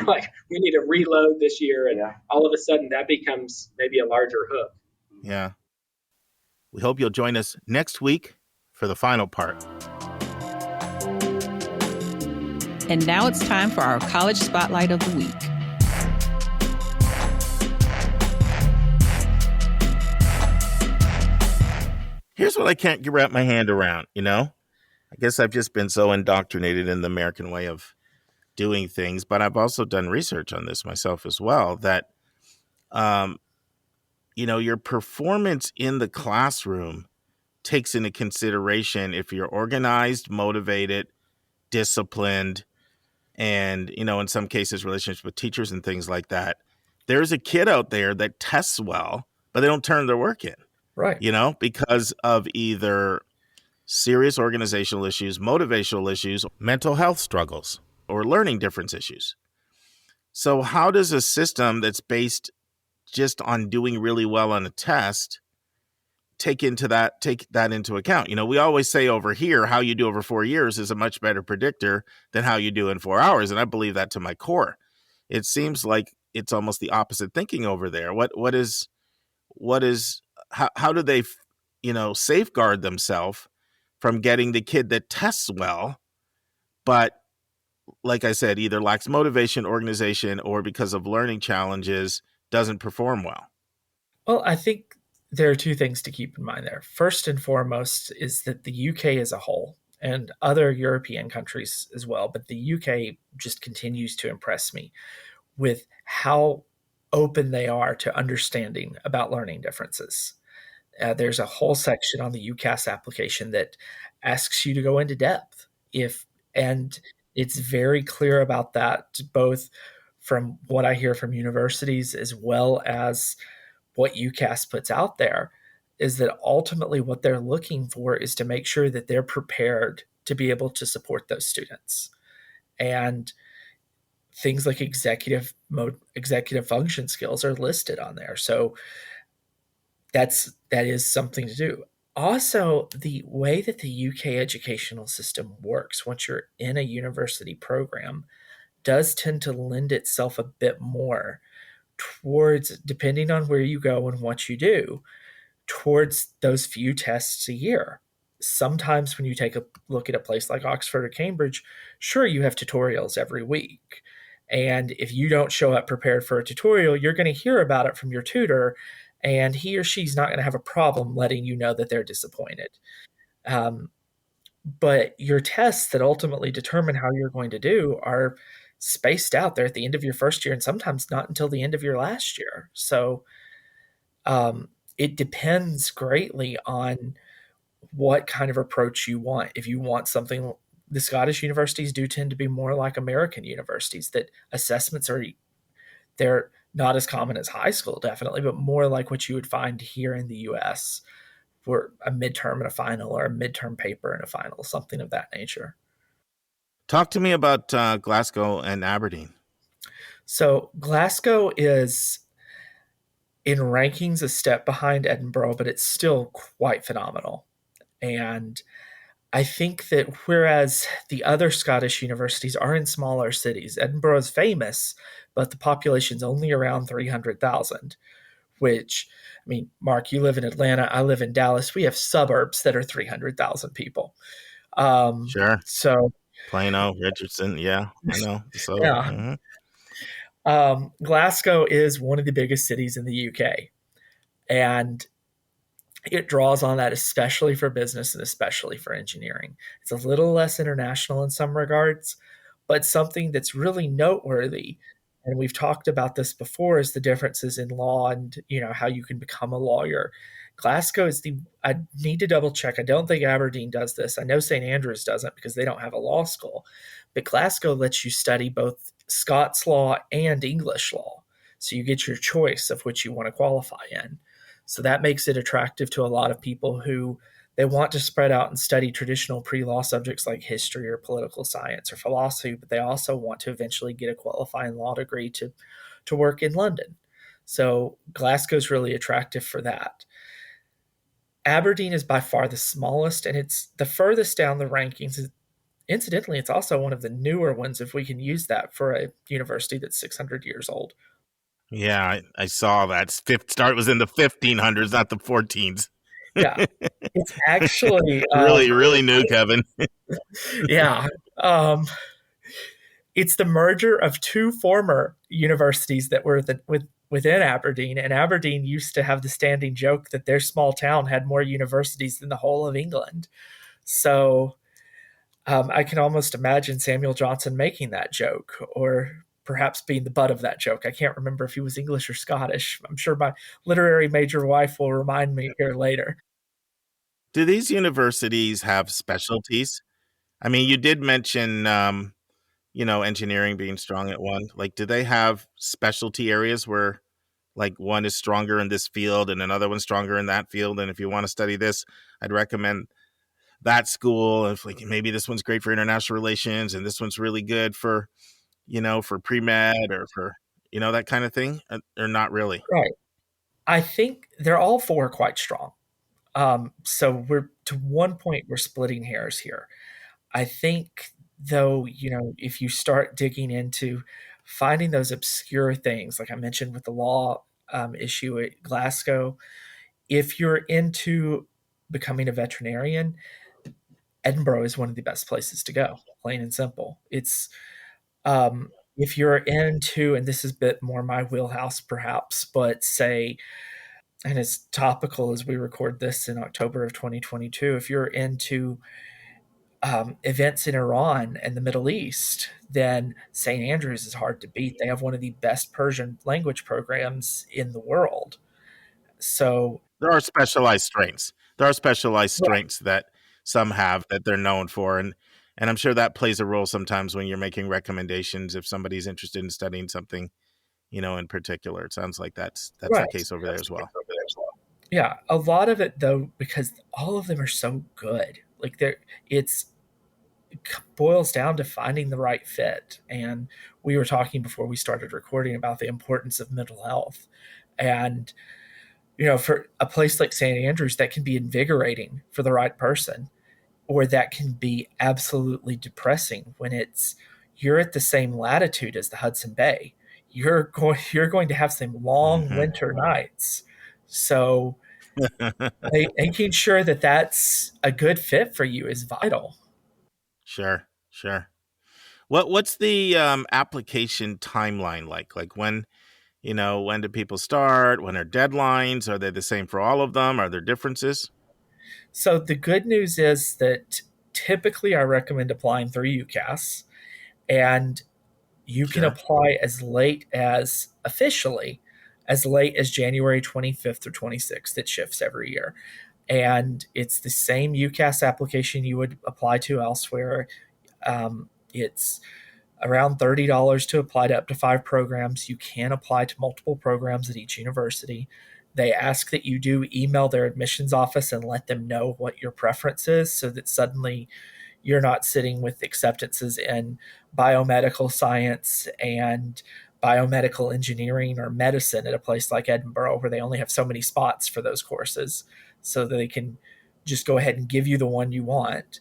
like we need to reload this year. And all of a sudden that becomes maybe a larger hook. Yeah. We hope you'll join us next week for the final part. And now it's time for our College Spotlight of the Week. Here's what I can't wrap my hand around, I guess I've just been so indoctrinated in the American way of doing things, but I've also done research on this myself as well, that, your performance in the classroom takes into consideration if you're organized, motivated, disciplined, and, in some cases, relationships with teachers and things like that. There's a kid out there that tests well, but they don't turn their work in, Right. Because of either serious organizational issues, motivational issues, mental health struggles, or learning difference issues. So how does a system that's based just on doing really well on a test take that into account? We always say over here, how you do over 4 years is a much better predictor than how you do in 4 hours. And I believe that to my core. It seems like it's almost the opposite thinking over there. How do they, safeguard themselves from getting the kid that tests well, but like I said, either lacks motivation, organization, or because of learning challenges, doesn't perform well? Well, I think there are two things to keep in mind there. First and foremost is that the UK as a whole, and other European countries as well, but the UK just continues to impress me with how open they are to understanding about learning differences. There's a whole section on the UCAS application that asks you to go into depth and it's very clear about that, both from what I hear from universities as well as what UCAS puts out there, is that ultimately what they're looking for is to make sure that they're prepared to be able to support those students. And things like executive function skills are listed on there. So that is something to do. Also, the way that the UK educational system works once you're in a university program does tend to lend itself a bit more towards, depending on where you go and what you do, towards those few tests a year. Sometimes when you take a look at a place like Oxford or Cambridge, sure, you have tutorials every week. And if you don't show up prepared for a tutorial, you're going to hear about it from your tutor, and he or she's not going to have a problem letting you know that they're disappointed. But your tests that ultimately determine how you're going to do are spaced out there at the end of your first year and sometimes not until the end of your last year. So it depends greatly on what kind of approach you want. If you want something, the Scottish universities do tend to be more like American universities, that assessments they're not as common as high school, definitely, but more like what you would find here in the US, for a midterm and a final, or a midterm paper and a final, something of that nature. Talk to me about Glasgow and Aberdeen. So Glasgow is in rankings a step behind Edinburgh, but it's still quite phenomenal. And I think that whereas the other Scottish universities are in smaller cities, Edinburgh is famous, but the population's only around 300,000, which, I mean, Mark, you live in Atlanta, I live in Dallas. We have suburbs that are 300,000 people. Sure. So Plano, Richardson, yeah, I know. So, yeah. Glasgow is one of the biggest cities in the UK, and it draws on that, especially for business and especially for engineering. It's a little less international in some regards, but something that's really noteworthy, and we've talked about this before, is the differences in law and, how you can become a lawyer. Glasgow is I need to double check. I don't think Aberdeen does this. I know St. Andrews doesn't because they don't have a law school, but Glasgow lets you study both Scots law and English law. So you get your choice of which you want to qualify in. So that makes it attractive to a lot of people who they want to spread out and study traditional pre-law subjects like history or political science or philosophy, but they also want to eventually get a qualifying law degree to work in London. So Glasgow's really attractive for that. Aberdeen is by far the smallest, and it's the furthest down the rankings. Incidentally, it's also one of the newer ones, if we can use that for a university that's 600 years old. Yeah, I saw that. Start was in the 1500s, not the 14s. Yeah, it's actually really new, Kevin. Yeah. It's the merger of two former universities that were within Aberdeen, and Aberdeen used to have the standing joke that their small town had more universities than the whole of England. So I can almost imagine Samuel Johnson making that joke, or perhaps being the butt of that joke. I can't remember if he was English or Scottish. I'm sure my literary major wife will remind me here later. Do these universities have specialties? I mean, you did mention engineering being strong at one. Like, do they have specialty areas where like one is stronger in this field and another one's stronger in that field? And if you want to study this, I'd recommend that school. If like maybe this one's great for international relations and this one's really good for, for pre-med or for, that kind of thing, or not really. Right. I think they're all four quite strong. So we're to one point, we're splitting hairs here. I think though, if you start digging into finding those obscure things, like I mentioned with the law issue at Glasgow, if you're into becoming a veterinarian, Edinburgh is one of the best places to go, plain and simple. It's if you're into, and this is a bit more my wheelhouse perhaps, but say, and as topical as we record this in October of 2022, if you're into events in Iran and the Middle East, then St. Andrews is hard to beat. They have one of the best Persian language programs in the world. So there are specialized strengths. right, That some have that they're known for, and I'm sure that plays a role sometimes when you're making recommendations if somebody's interested in studying something, in particular. It sounds like that's the right. case over there as well. Yeah, a lot of it though, because all of them are so good. Like it boils down to finding the right fit. And we were talking before we started recording about the importance of mental health. And for a place like St. Andrews, that can be invigorating for the right person, or that can be absolutely depressing when you're at the same latitude as the Hudson Bay. You're going to have some long winter nights. So making sure that that's a good fit for you is vital. Sure. What's the application timeline like? Like when do people start? When are deadlines? Are they the same for all of them? Are there differences? So the good news is that typically I recommend applying through UCAS, and you can Sure. apply officially as late as January 25th or 26th. It shifts every year. And it's the same UCAS application you would apply to elsewhere. It's around $30 to apply to up to 5 programs. You can apply to multiple programs at each university. They ask that you do email their admissions office and let them know what your preference is, so that suddenly you're not sitting with acceptances in biomedical science and biomedical engineering or medicine at a place like Edinburgh, where they only have so many spots for those courses, so that they can just go ahead and give you the one you want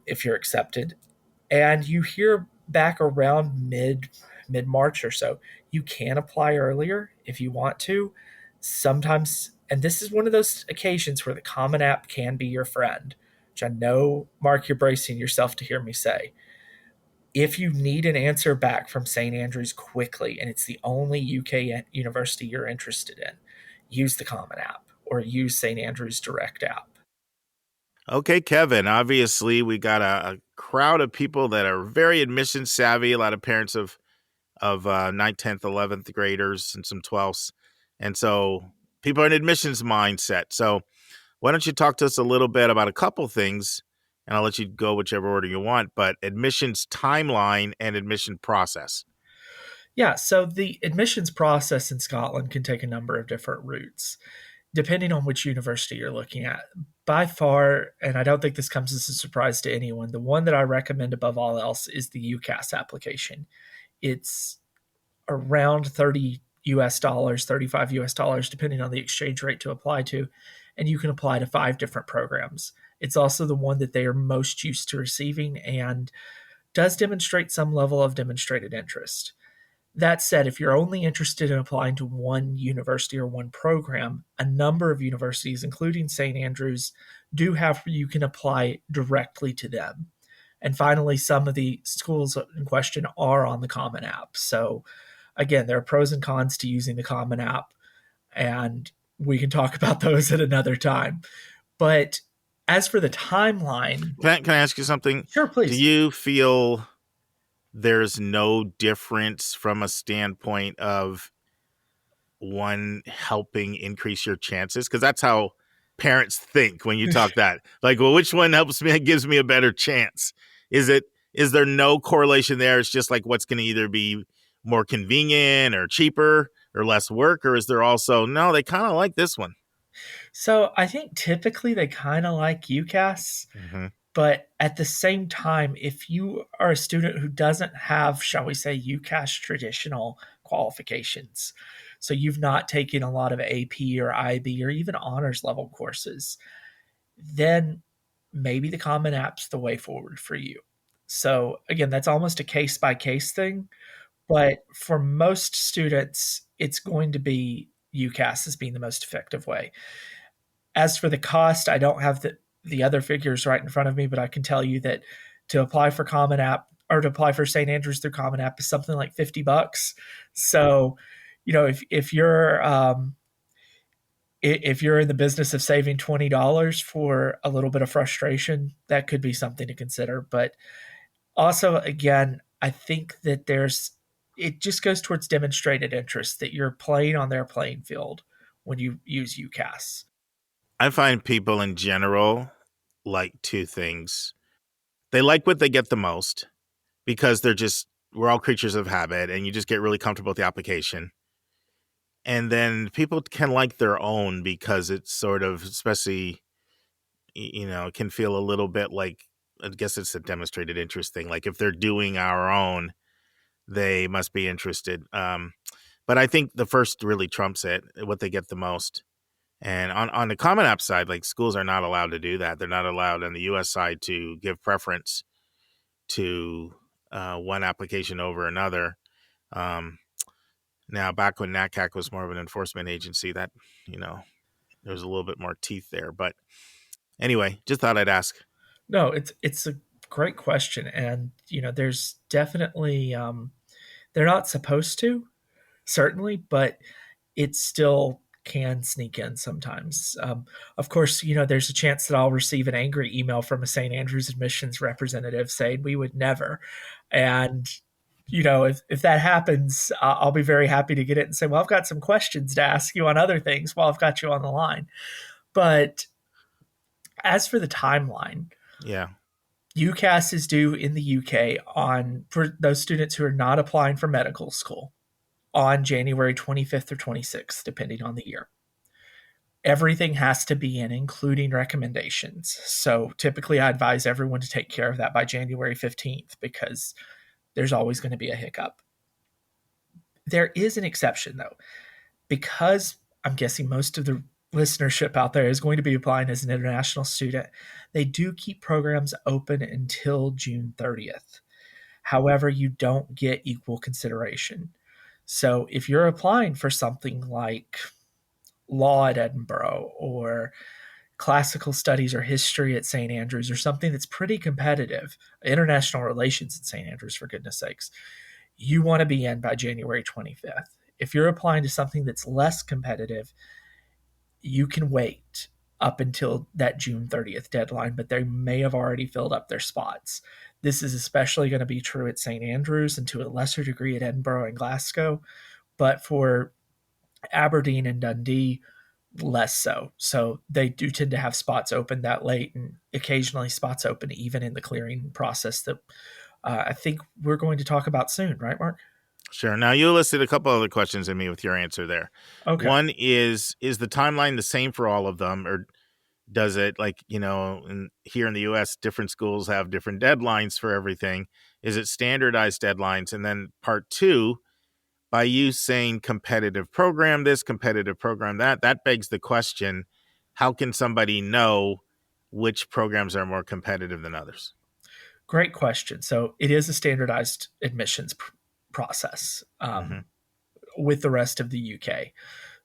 if you're accepted. And you hear back around mid-March or so. You can apply earlier if you want to. Sometimes, and this is one of those occasions where the Common App can be your friend, which I know, Mark, you're bracing yourself to hear me say. If you need an answer back from St. Andrews quickly, and it's the only UK university you're interested in, use the Common App or use St. Andrews Direct app. Okay, Kevin, obviously we got a crowd of people that are very admission savvy, a lot of parents of 9th, 10th, 11th graders and some 12ths. And so people are in admissions mindset. So why don't you talk to us a little bit about a couple things, and I'll let you go whichever order you want, but admissions timeline and admission process. Yeah, so the admissions process in Scotland can take a number of different routes, depending on which university you're looking at. By far, and I don't think this comes as a surprise to anyone, the one that I recommend above all else is the UCAS application. It's around $30 US, $35 US, depending on the exchange rate to apply to, and you can apply to 5 different programs. It's also the one that they are most used to receiving and does demonstrate some level of demonstrated interest. That said, if you're only interested in applying to one university or one program, a number of universities, including St. Andrews, do have you can apply directly to them. And finally, some of the schools in question are on the Common App. So again, there are pros and cons to using the Common App, and we can talk about those at another time. But as for the timeline... Can I ask you something? Sure, please. Do you feel there's no difference from a standpoint of one helping increase your chances? Because that's how parents think when you talk that. Like, well, which one helps me, gives me a better chance? Is it is there no correlation there? It's just like what's going to either be more convenient or cheaper or less work, or is there also, no, they kind of like this one? So I think typically they kind of like UCAS, but at the same time, if you are a student who doesn't have, shall we say, UCAS traditional qualifications, so you've not taken a lot of AP or IB or even honors level courses, then maybe the Common App's the way forward for you. So again, that's almost a case by case thing, but for most students, it's going to be UCAS as being the most effective way. As for the cost, I don't have the other figures right in front of me, but I can tell you that to apply for Common App or to apply for St. Andrews through Common App is something like $50. So, if you're in the business of saving $20 for a little bit of frustration, that could be something to consider. But also, again, I think that it just goes towards demonstrated interest that you're playing on their playing field when you use UCAS. I find people in general like two things. They like what they get the most because we're all creatures of habit and you just get really comfortable with the application. And then people can like their own because it's sort of, especially, it can feel a little bit like, I guess it's a demonstrated interest thing. Like if they're doing our own, they must be interested. But I think the first really trumps it, what they get the most. And on the Common App side, like schools are not allowed to do that. They're not allowed on the U.S. side to give preference to one application over another. Now, back when NACAC was more of an enforcement agency, that, there was a little bit more teeth there. But anyway, just thought I'd ask. No, it's a great question. And, there's definitely, they're not supposed to, certainly, but it still can sneak in sometimes. Of course, there's a chance that I'll receive an angry email from a St. Andrews admissions representative saying we would never. And, if that happens, I'll be very happy to get it and say, well, I've got some questions to ask you on other things while I've got you on the line. But as for the timeline, yeah, UCAS is due in the UK for those students who are not applying for medical school on January 25th or 26th, depending on the year. Everything has to be in, including recommendations. So typically I advise everyone to take care of that by January 15th because there's always going to be a hiccup. There is an exception though, because I'm guessing most of the listenership out there is going to be applying as an international student. They do keep programs open until June 30th. However, you don't get equal consideration. So if you're applying for something like law at Edinburgh or classical studies or history at St. Andrews or something that's pretty competitive, international relations at St. Andrews, for goodness sakes, you want to be in by January 25th. If you're applying to something that's less competitive, you can wait up until that June 30th deadline, but they may have already filled up their spots. This is especially going to be true at St. Andrews and to a lesser degree at Edinburgh and Glasgow, but for Aberdeen and Dundee, less so. So they do tend to have spots open that late and occasionally spots open even in the clearing process that I think we're going to talk about soon, right, Mark? Sure. Now, you listed a couple other questions in me with your answer there. Okay. One is the timeline the same for all of them, or does it, like, here in the U.S., different schools have different deadlines for everything? Is it standardized deadlines? And then part two, by you saying competitive program this, competitive program that begs the question, how can somebody know which programs are more competitive than others? Great question. So it is a standardized admissions process with the rest of the UK.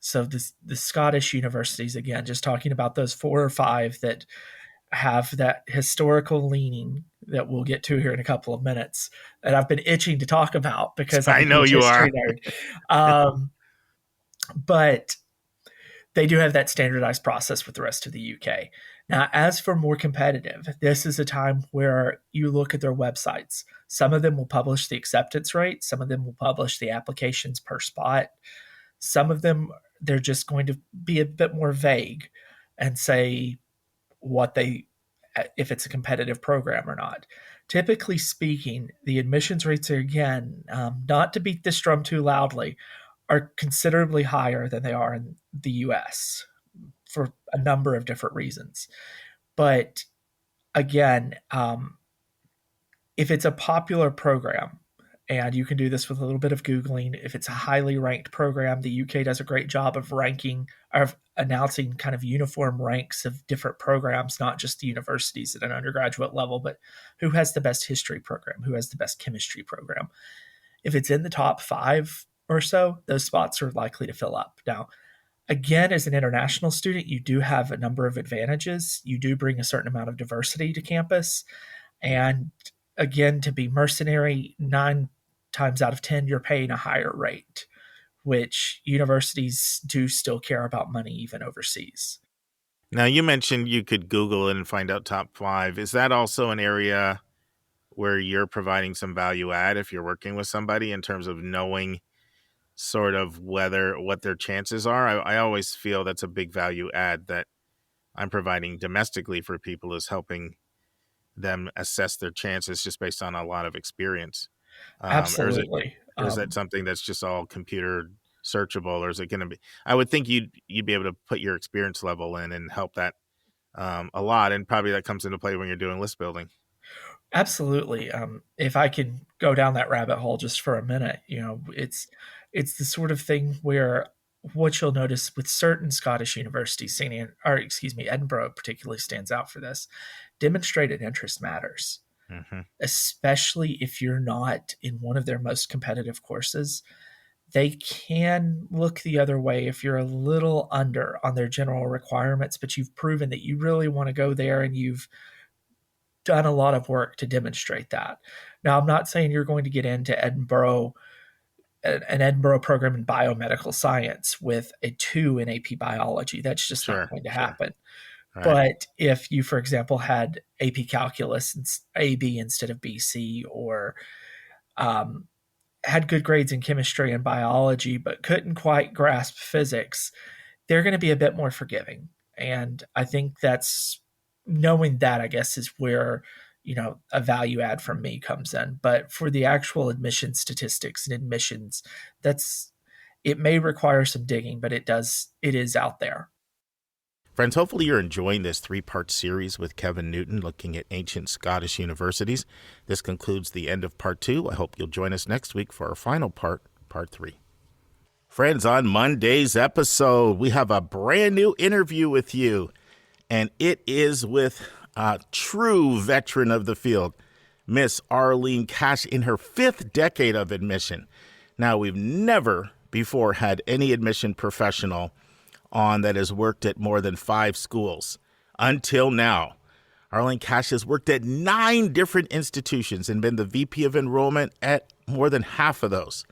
So the Scottish universities, again, just talking about those 4 or 5 that have that historical leaning that we'll get to here in a couple of minutes, that I've been itching to talk about because I know you are. Nerd. But they do have that standardized process with the rest of the UK. Now, as for more competitive, this is a time where you look at their websites. Some of them will publish the acceptance rate. Some of them will publish the applications per spot. Some of them, they're just going to be a bit more vague and say if it's a competitive program or not. typically speaking, the admissions rates are, again, not to beat this drum too loudly, are considerably higher than they are in the US for a number of different reasons. But again, if it's a popular program, and you can do this with a little bit of Googling, if it's a highly ranked program, the UK does a great job of announcing kind of uniform ranks of different programs, not just the universities at an undergraduate level, but who has the best history program, who has the best chemistry program. If it's in the top 5 or so, those spots are likely to fill up. Now, again, as an international student, you do have a number of advantages. You do bring a certain amount of diversity to campus. And again, to be mercenary, 9 times out of 10, you're paying a higher rate, which universities do still care about money even overseas. Now, you mentioned you could Google it and find out top 5. Is that also an area where you're providing some value add if you're working with somebody in terms of knowing sort of what their chances are? I always feel that's a big value add that I'm providing domestically for people, is helping them assess their chances just based on a lot of experience. Absolutely. Or is that something that's just all computer searchable, or is it going to be? I would think you'd be able to put your experience level in and help that a lot, and probably that comes into play when you're doing list building. Absolutely. If I can go down that rabbit hole just for a minute, it's the sort of thing where what you'll notice with certain Scottish universities, Edinburgh particularly stands out for this. Demonstrated interest matters, especially if you're not in one of their most competitive courses. They can look the other way if you're a little under on their general requirements, but you've proven that you really want to go there and you've done a lot of work to demonstrate that. Now, I'm not saying you're going to get into an Edinburgh program in biomedical science with a 2 in AP biology. That's just not going to happen. Right. But if you, for example, had AP calculus and AB instead of BC, or had good grades in chemistry and biology, but couldn't quite grasp physics, they're going to be a bit more forgiving. And I think that's knowing that, I guess, is where, a value add from me comes in. But for the actual admission statistics and admissions, it may require some digging, but it is out there. Friends, hopefully you're enjoying this 3-part series with Kevin Newton looking at ancient Scottish universities. This concludes the end of part 2. I hope you'll join us next week for our final part, part 3. Friends, on Monday's episode, we have a brand new interview with you, and it is with a true veteran of the field, Miss Arlene Cash, in her 5th decade of admission. Now, we've never before had any admission professional on that has worked at more than 5 schools until now. Arlene Cash has worked at 9 different institutions and been the VP of enrollment at more than half of those.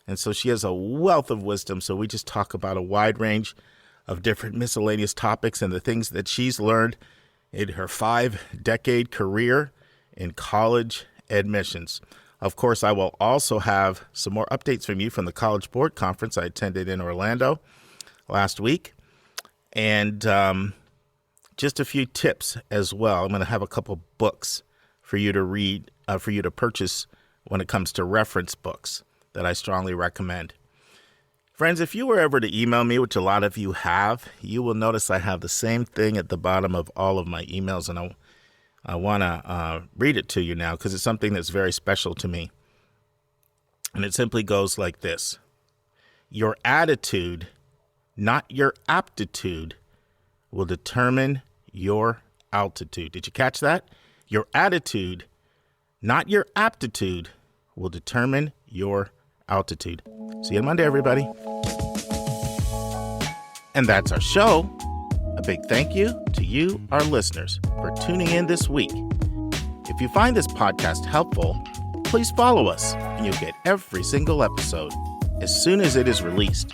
And so she has a wealth of wisdom. So we just talk about a wide range of different miscellaneous topics and the things that she's learned in her 5-decade career in college admissions. Of course, I will also have some more updates from you from the College Board Conference I attended in Orlando last week, and just a few tips as well. I'm going to have a couple books for you to read, for you to purchase when it comes to reference books that I strongly recommend. Friends, if you were ever to email me, which a lot of you have, you will notice I have the same thing at the bottom of all of my emails, and I want to read it to you now because it's something that's very special to me. And it simply goes like this: your attitude, not your aptitude, will determine your altitude. Did you catch that? Your attitude, not your aptitude, will determine your altitude. See you on Monday, everybody. And that's our show. A big thank you to you, our listeners, for tuning in this week. If you find this podcast helpful, please follow us and you'll get every single episode as soon as it is released.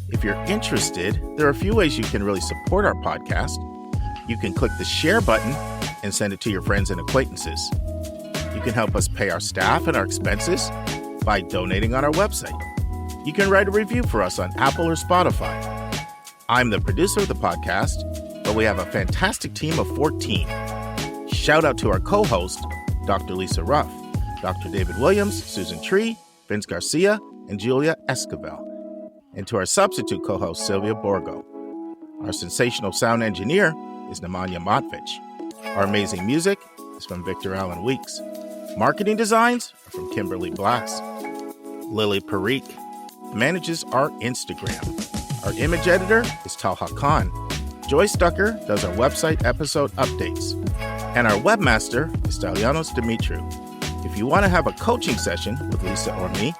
If you're interested, there are a few ways you can really support our podcast. You can click the share button and send it to your friends and acquaintances. You can help us pay our staff and our expenses by donating on our website. You can write a review for us on Apple or Spotify. I'm the producer of the podcast, but we have a fantastic team of 14. Shout out to our co-host, Dr. Lisa Ruff, Dr. David Williams, Susan Tree, Vince Garcia, and Julia Esquivel. And to our substitute co-host, Sylvia Borgo. Our sensational sound engineer is Nemanja Motvich. Our amazing music is from Victor Allen Weeks. Marketing designs are from Kimberly Blass. Lily Parikh manages our Instagram. Our image editor is Talha Khan. Joyce Ducker does our website episode updates. And our webmaster is Stelianos Dimitriou. If you want to have a coaching session with Lisa or me,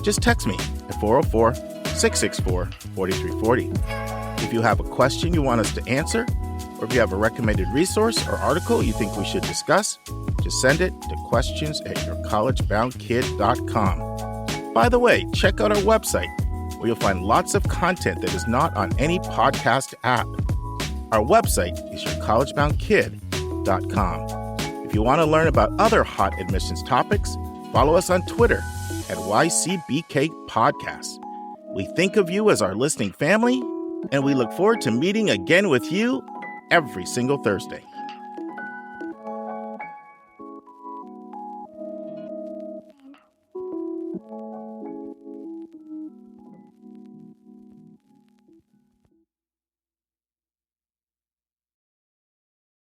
just text me at 404-664-4340. If you have a question you want us to answer, or if you have a recommended resource or article you think we should discuss, just send it to questions@yourcollegeboundkid.com. By the way, check out our website, where you'll find lots of content that is not on any podcast app. Our website is yourcollegeboundkid.com. If you want to learn about other hot admissions topics, follow us on Twitter at YCBK Podcast. We think of you as our listening family, and we look forward to meeting again with you every single Thursday.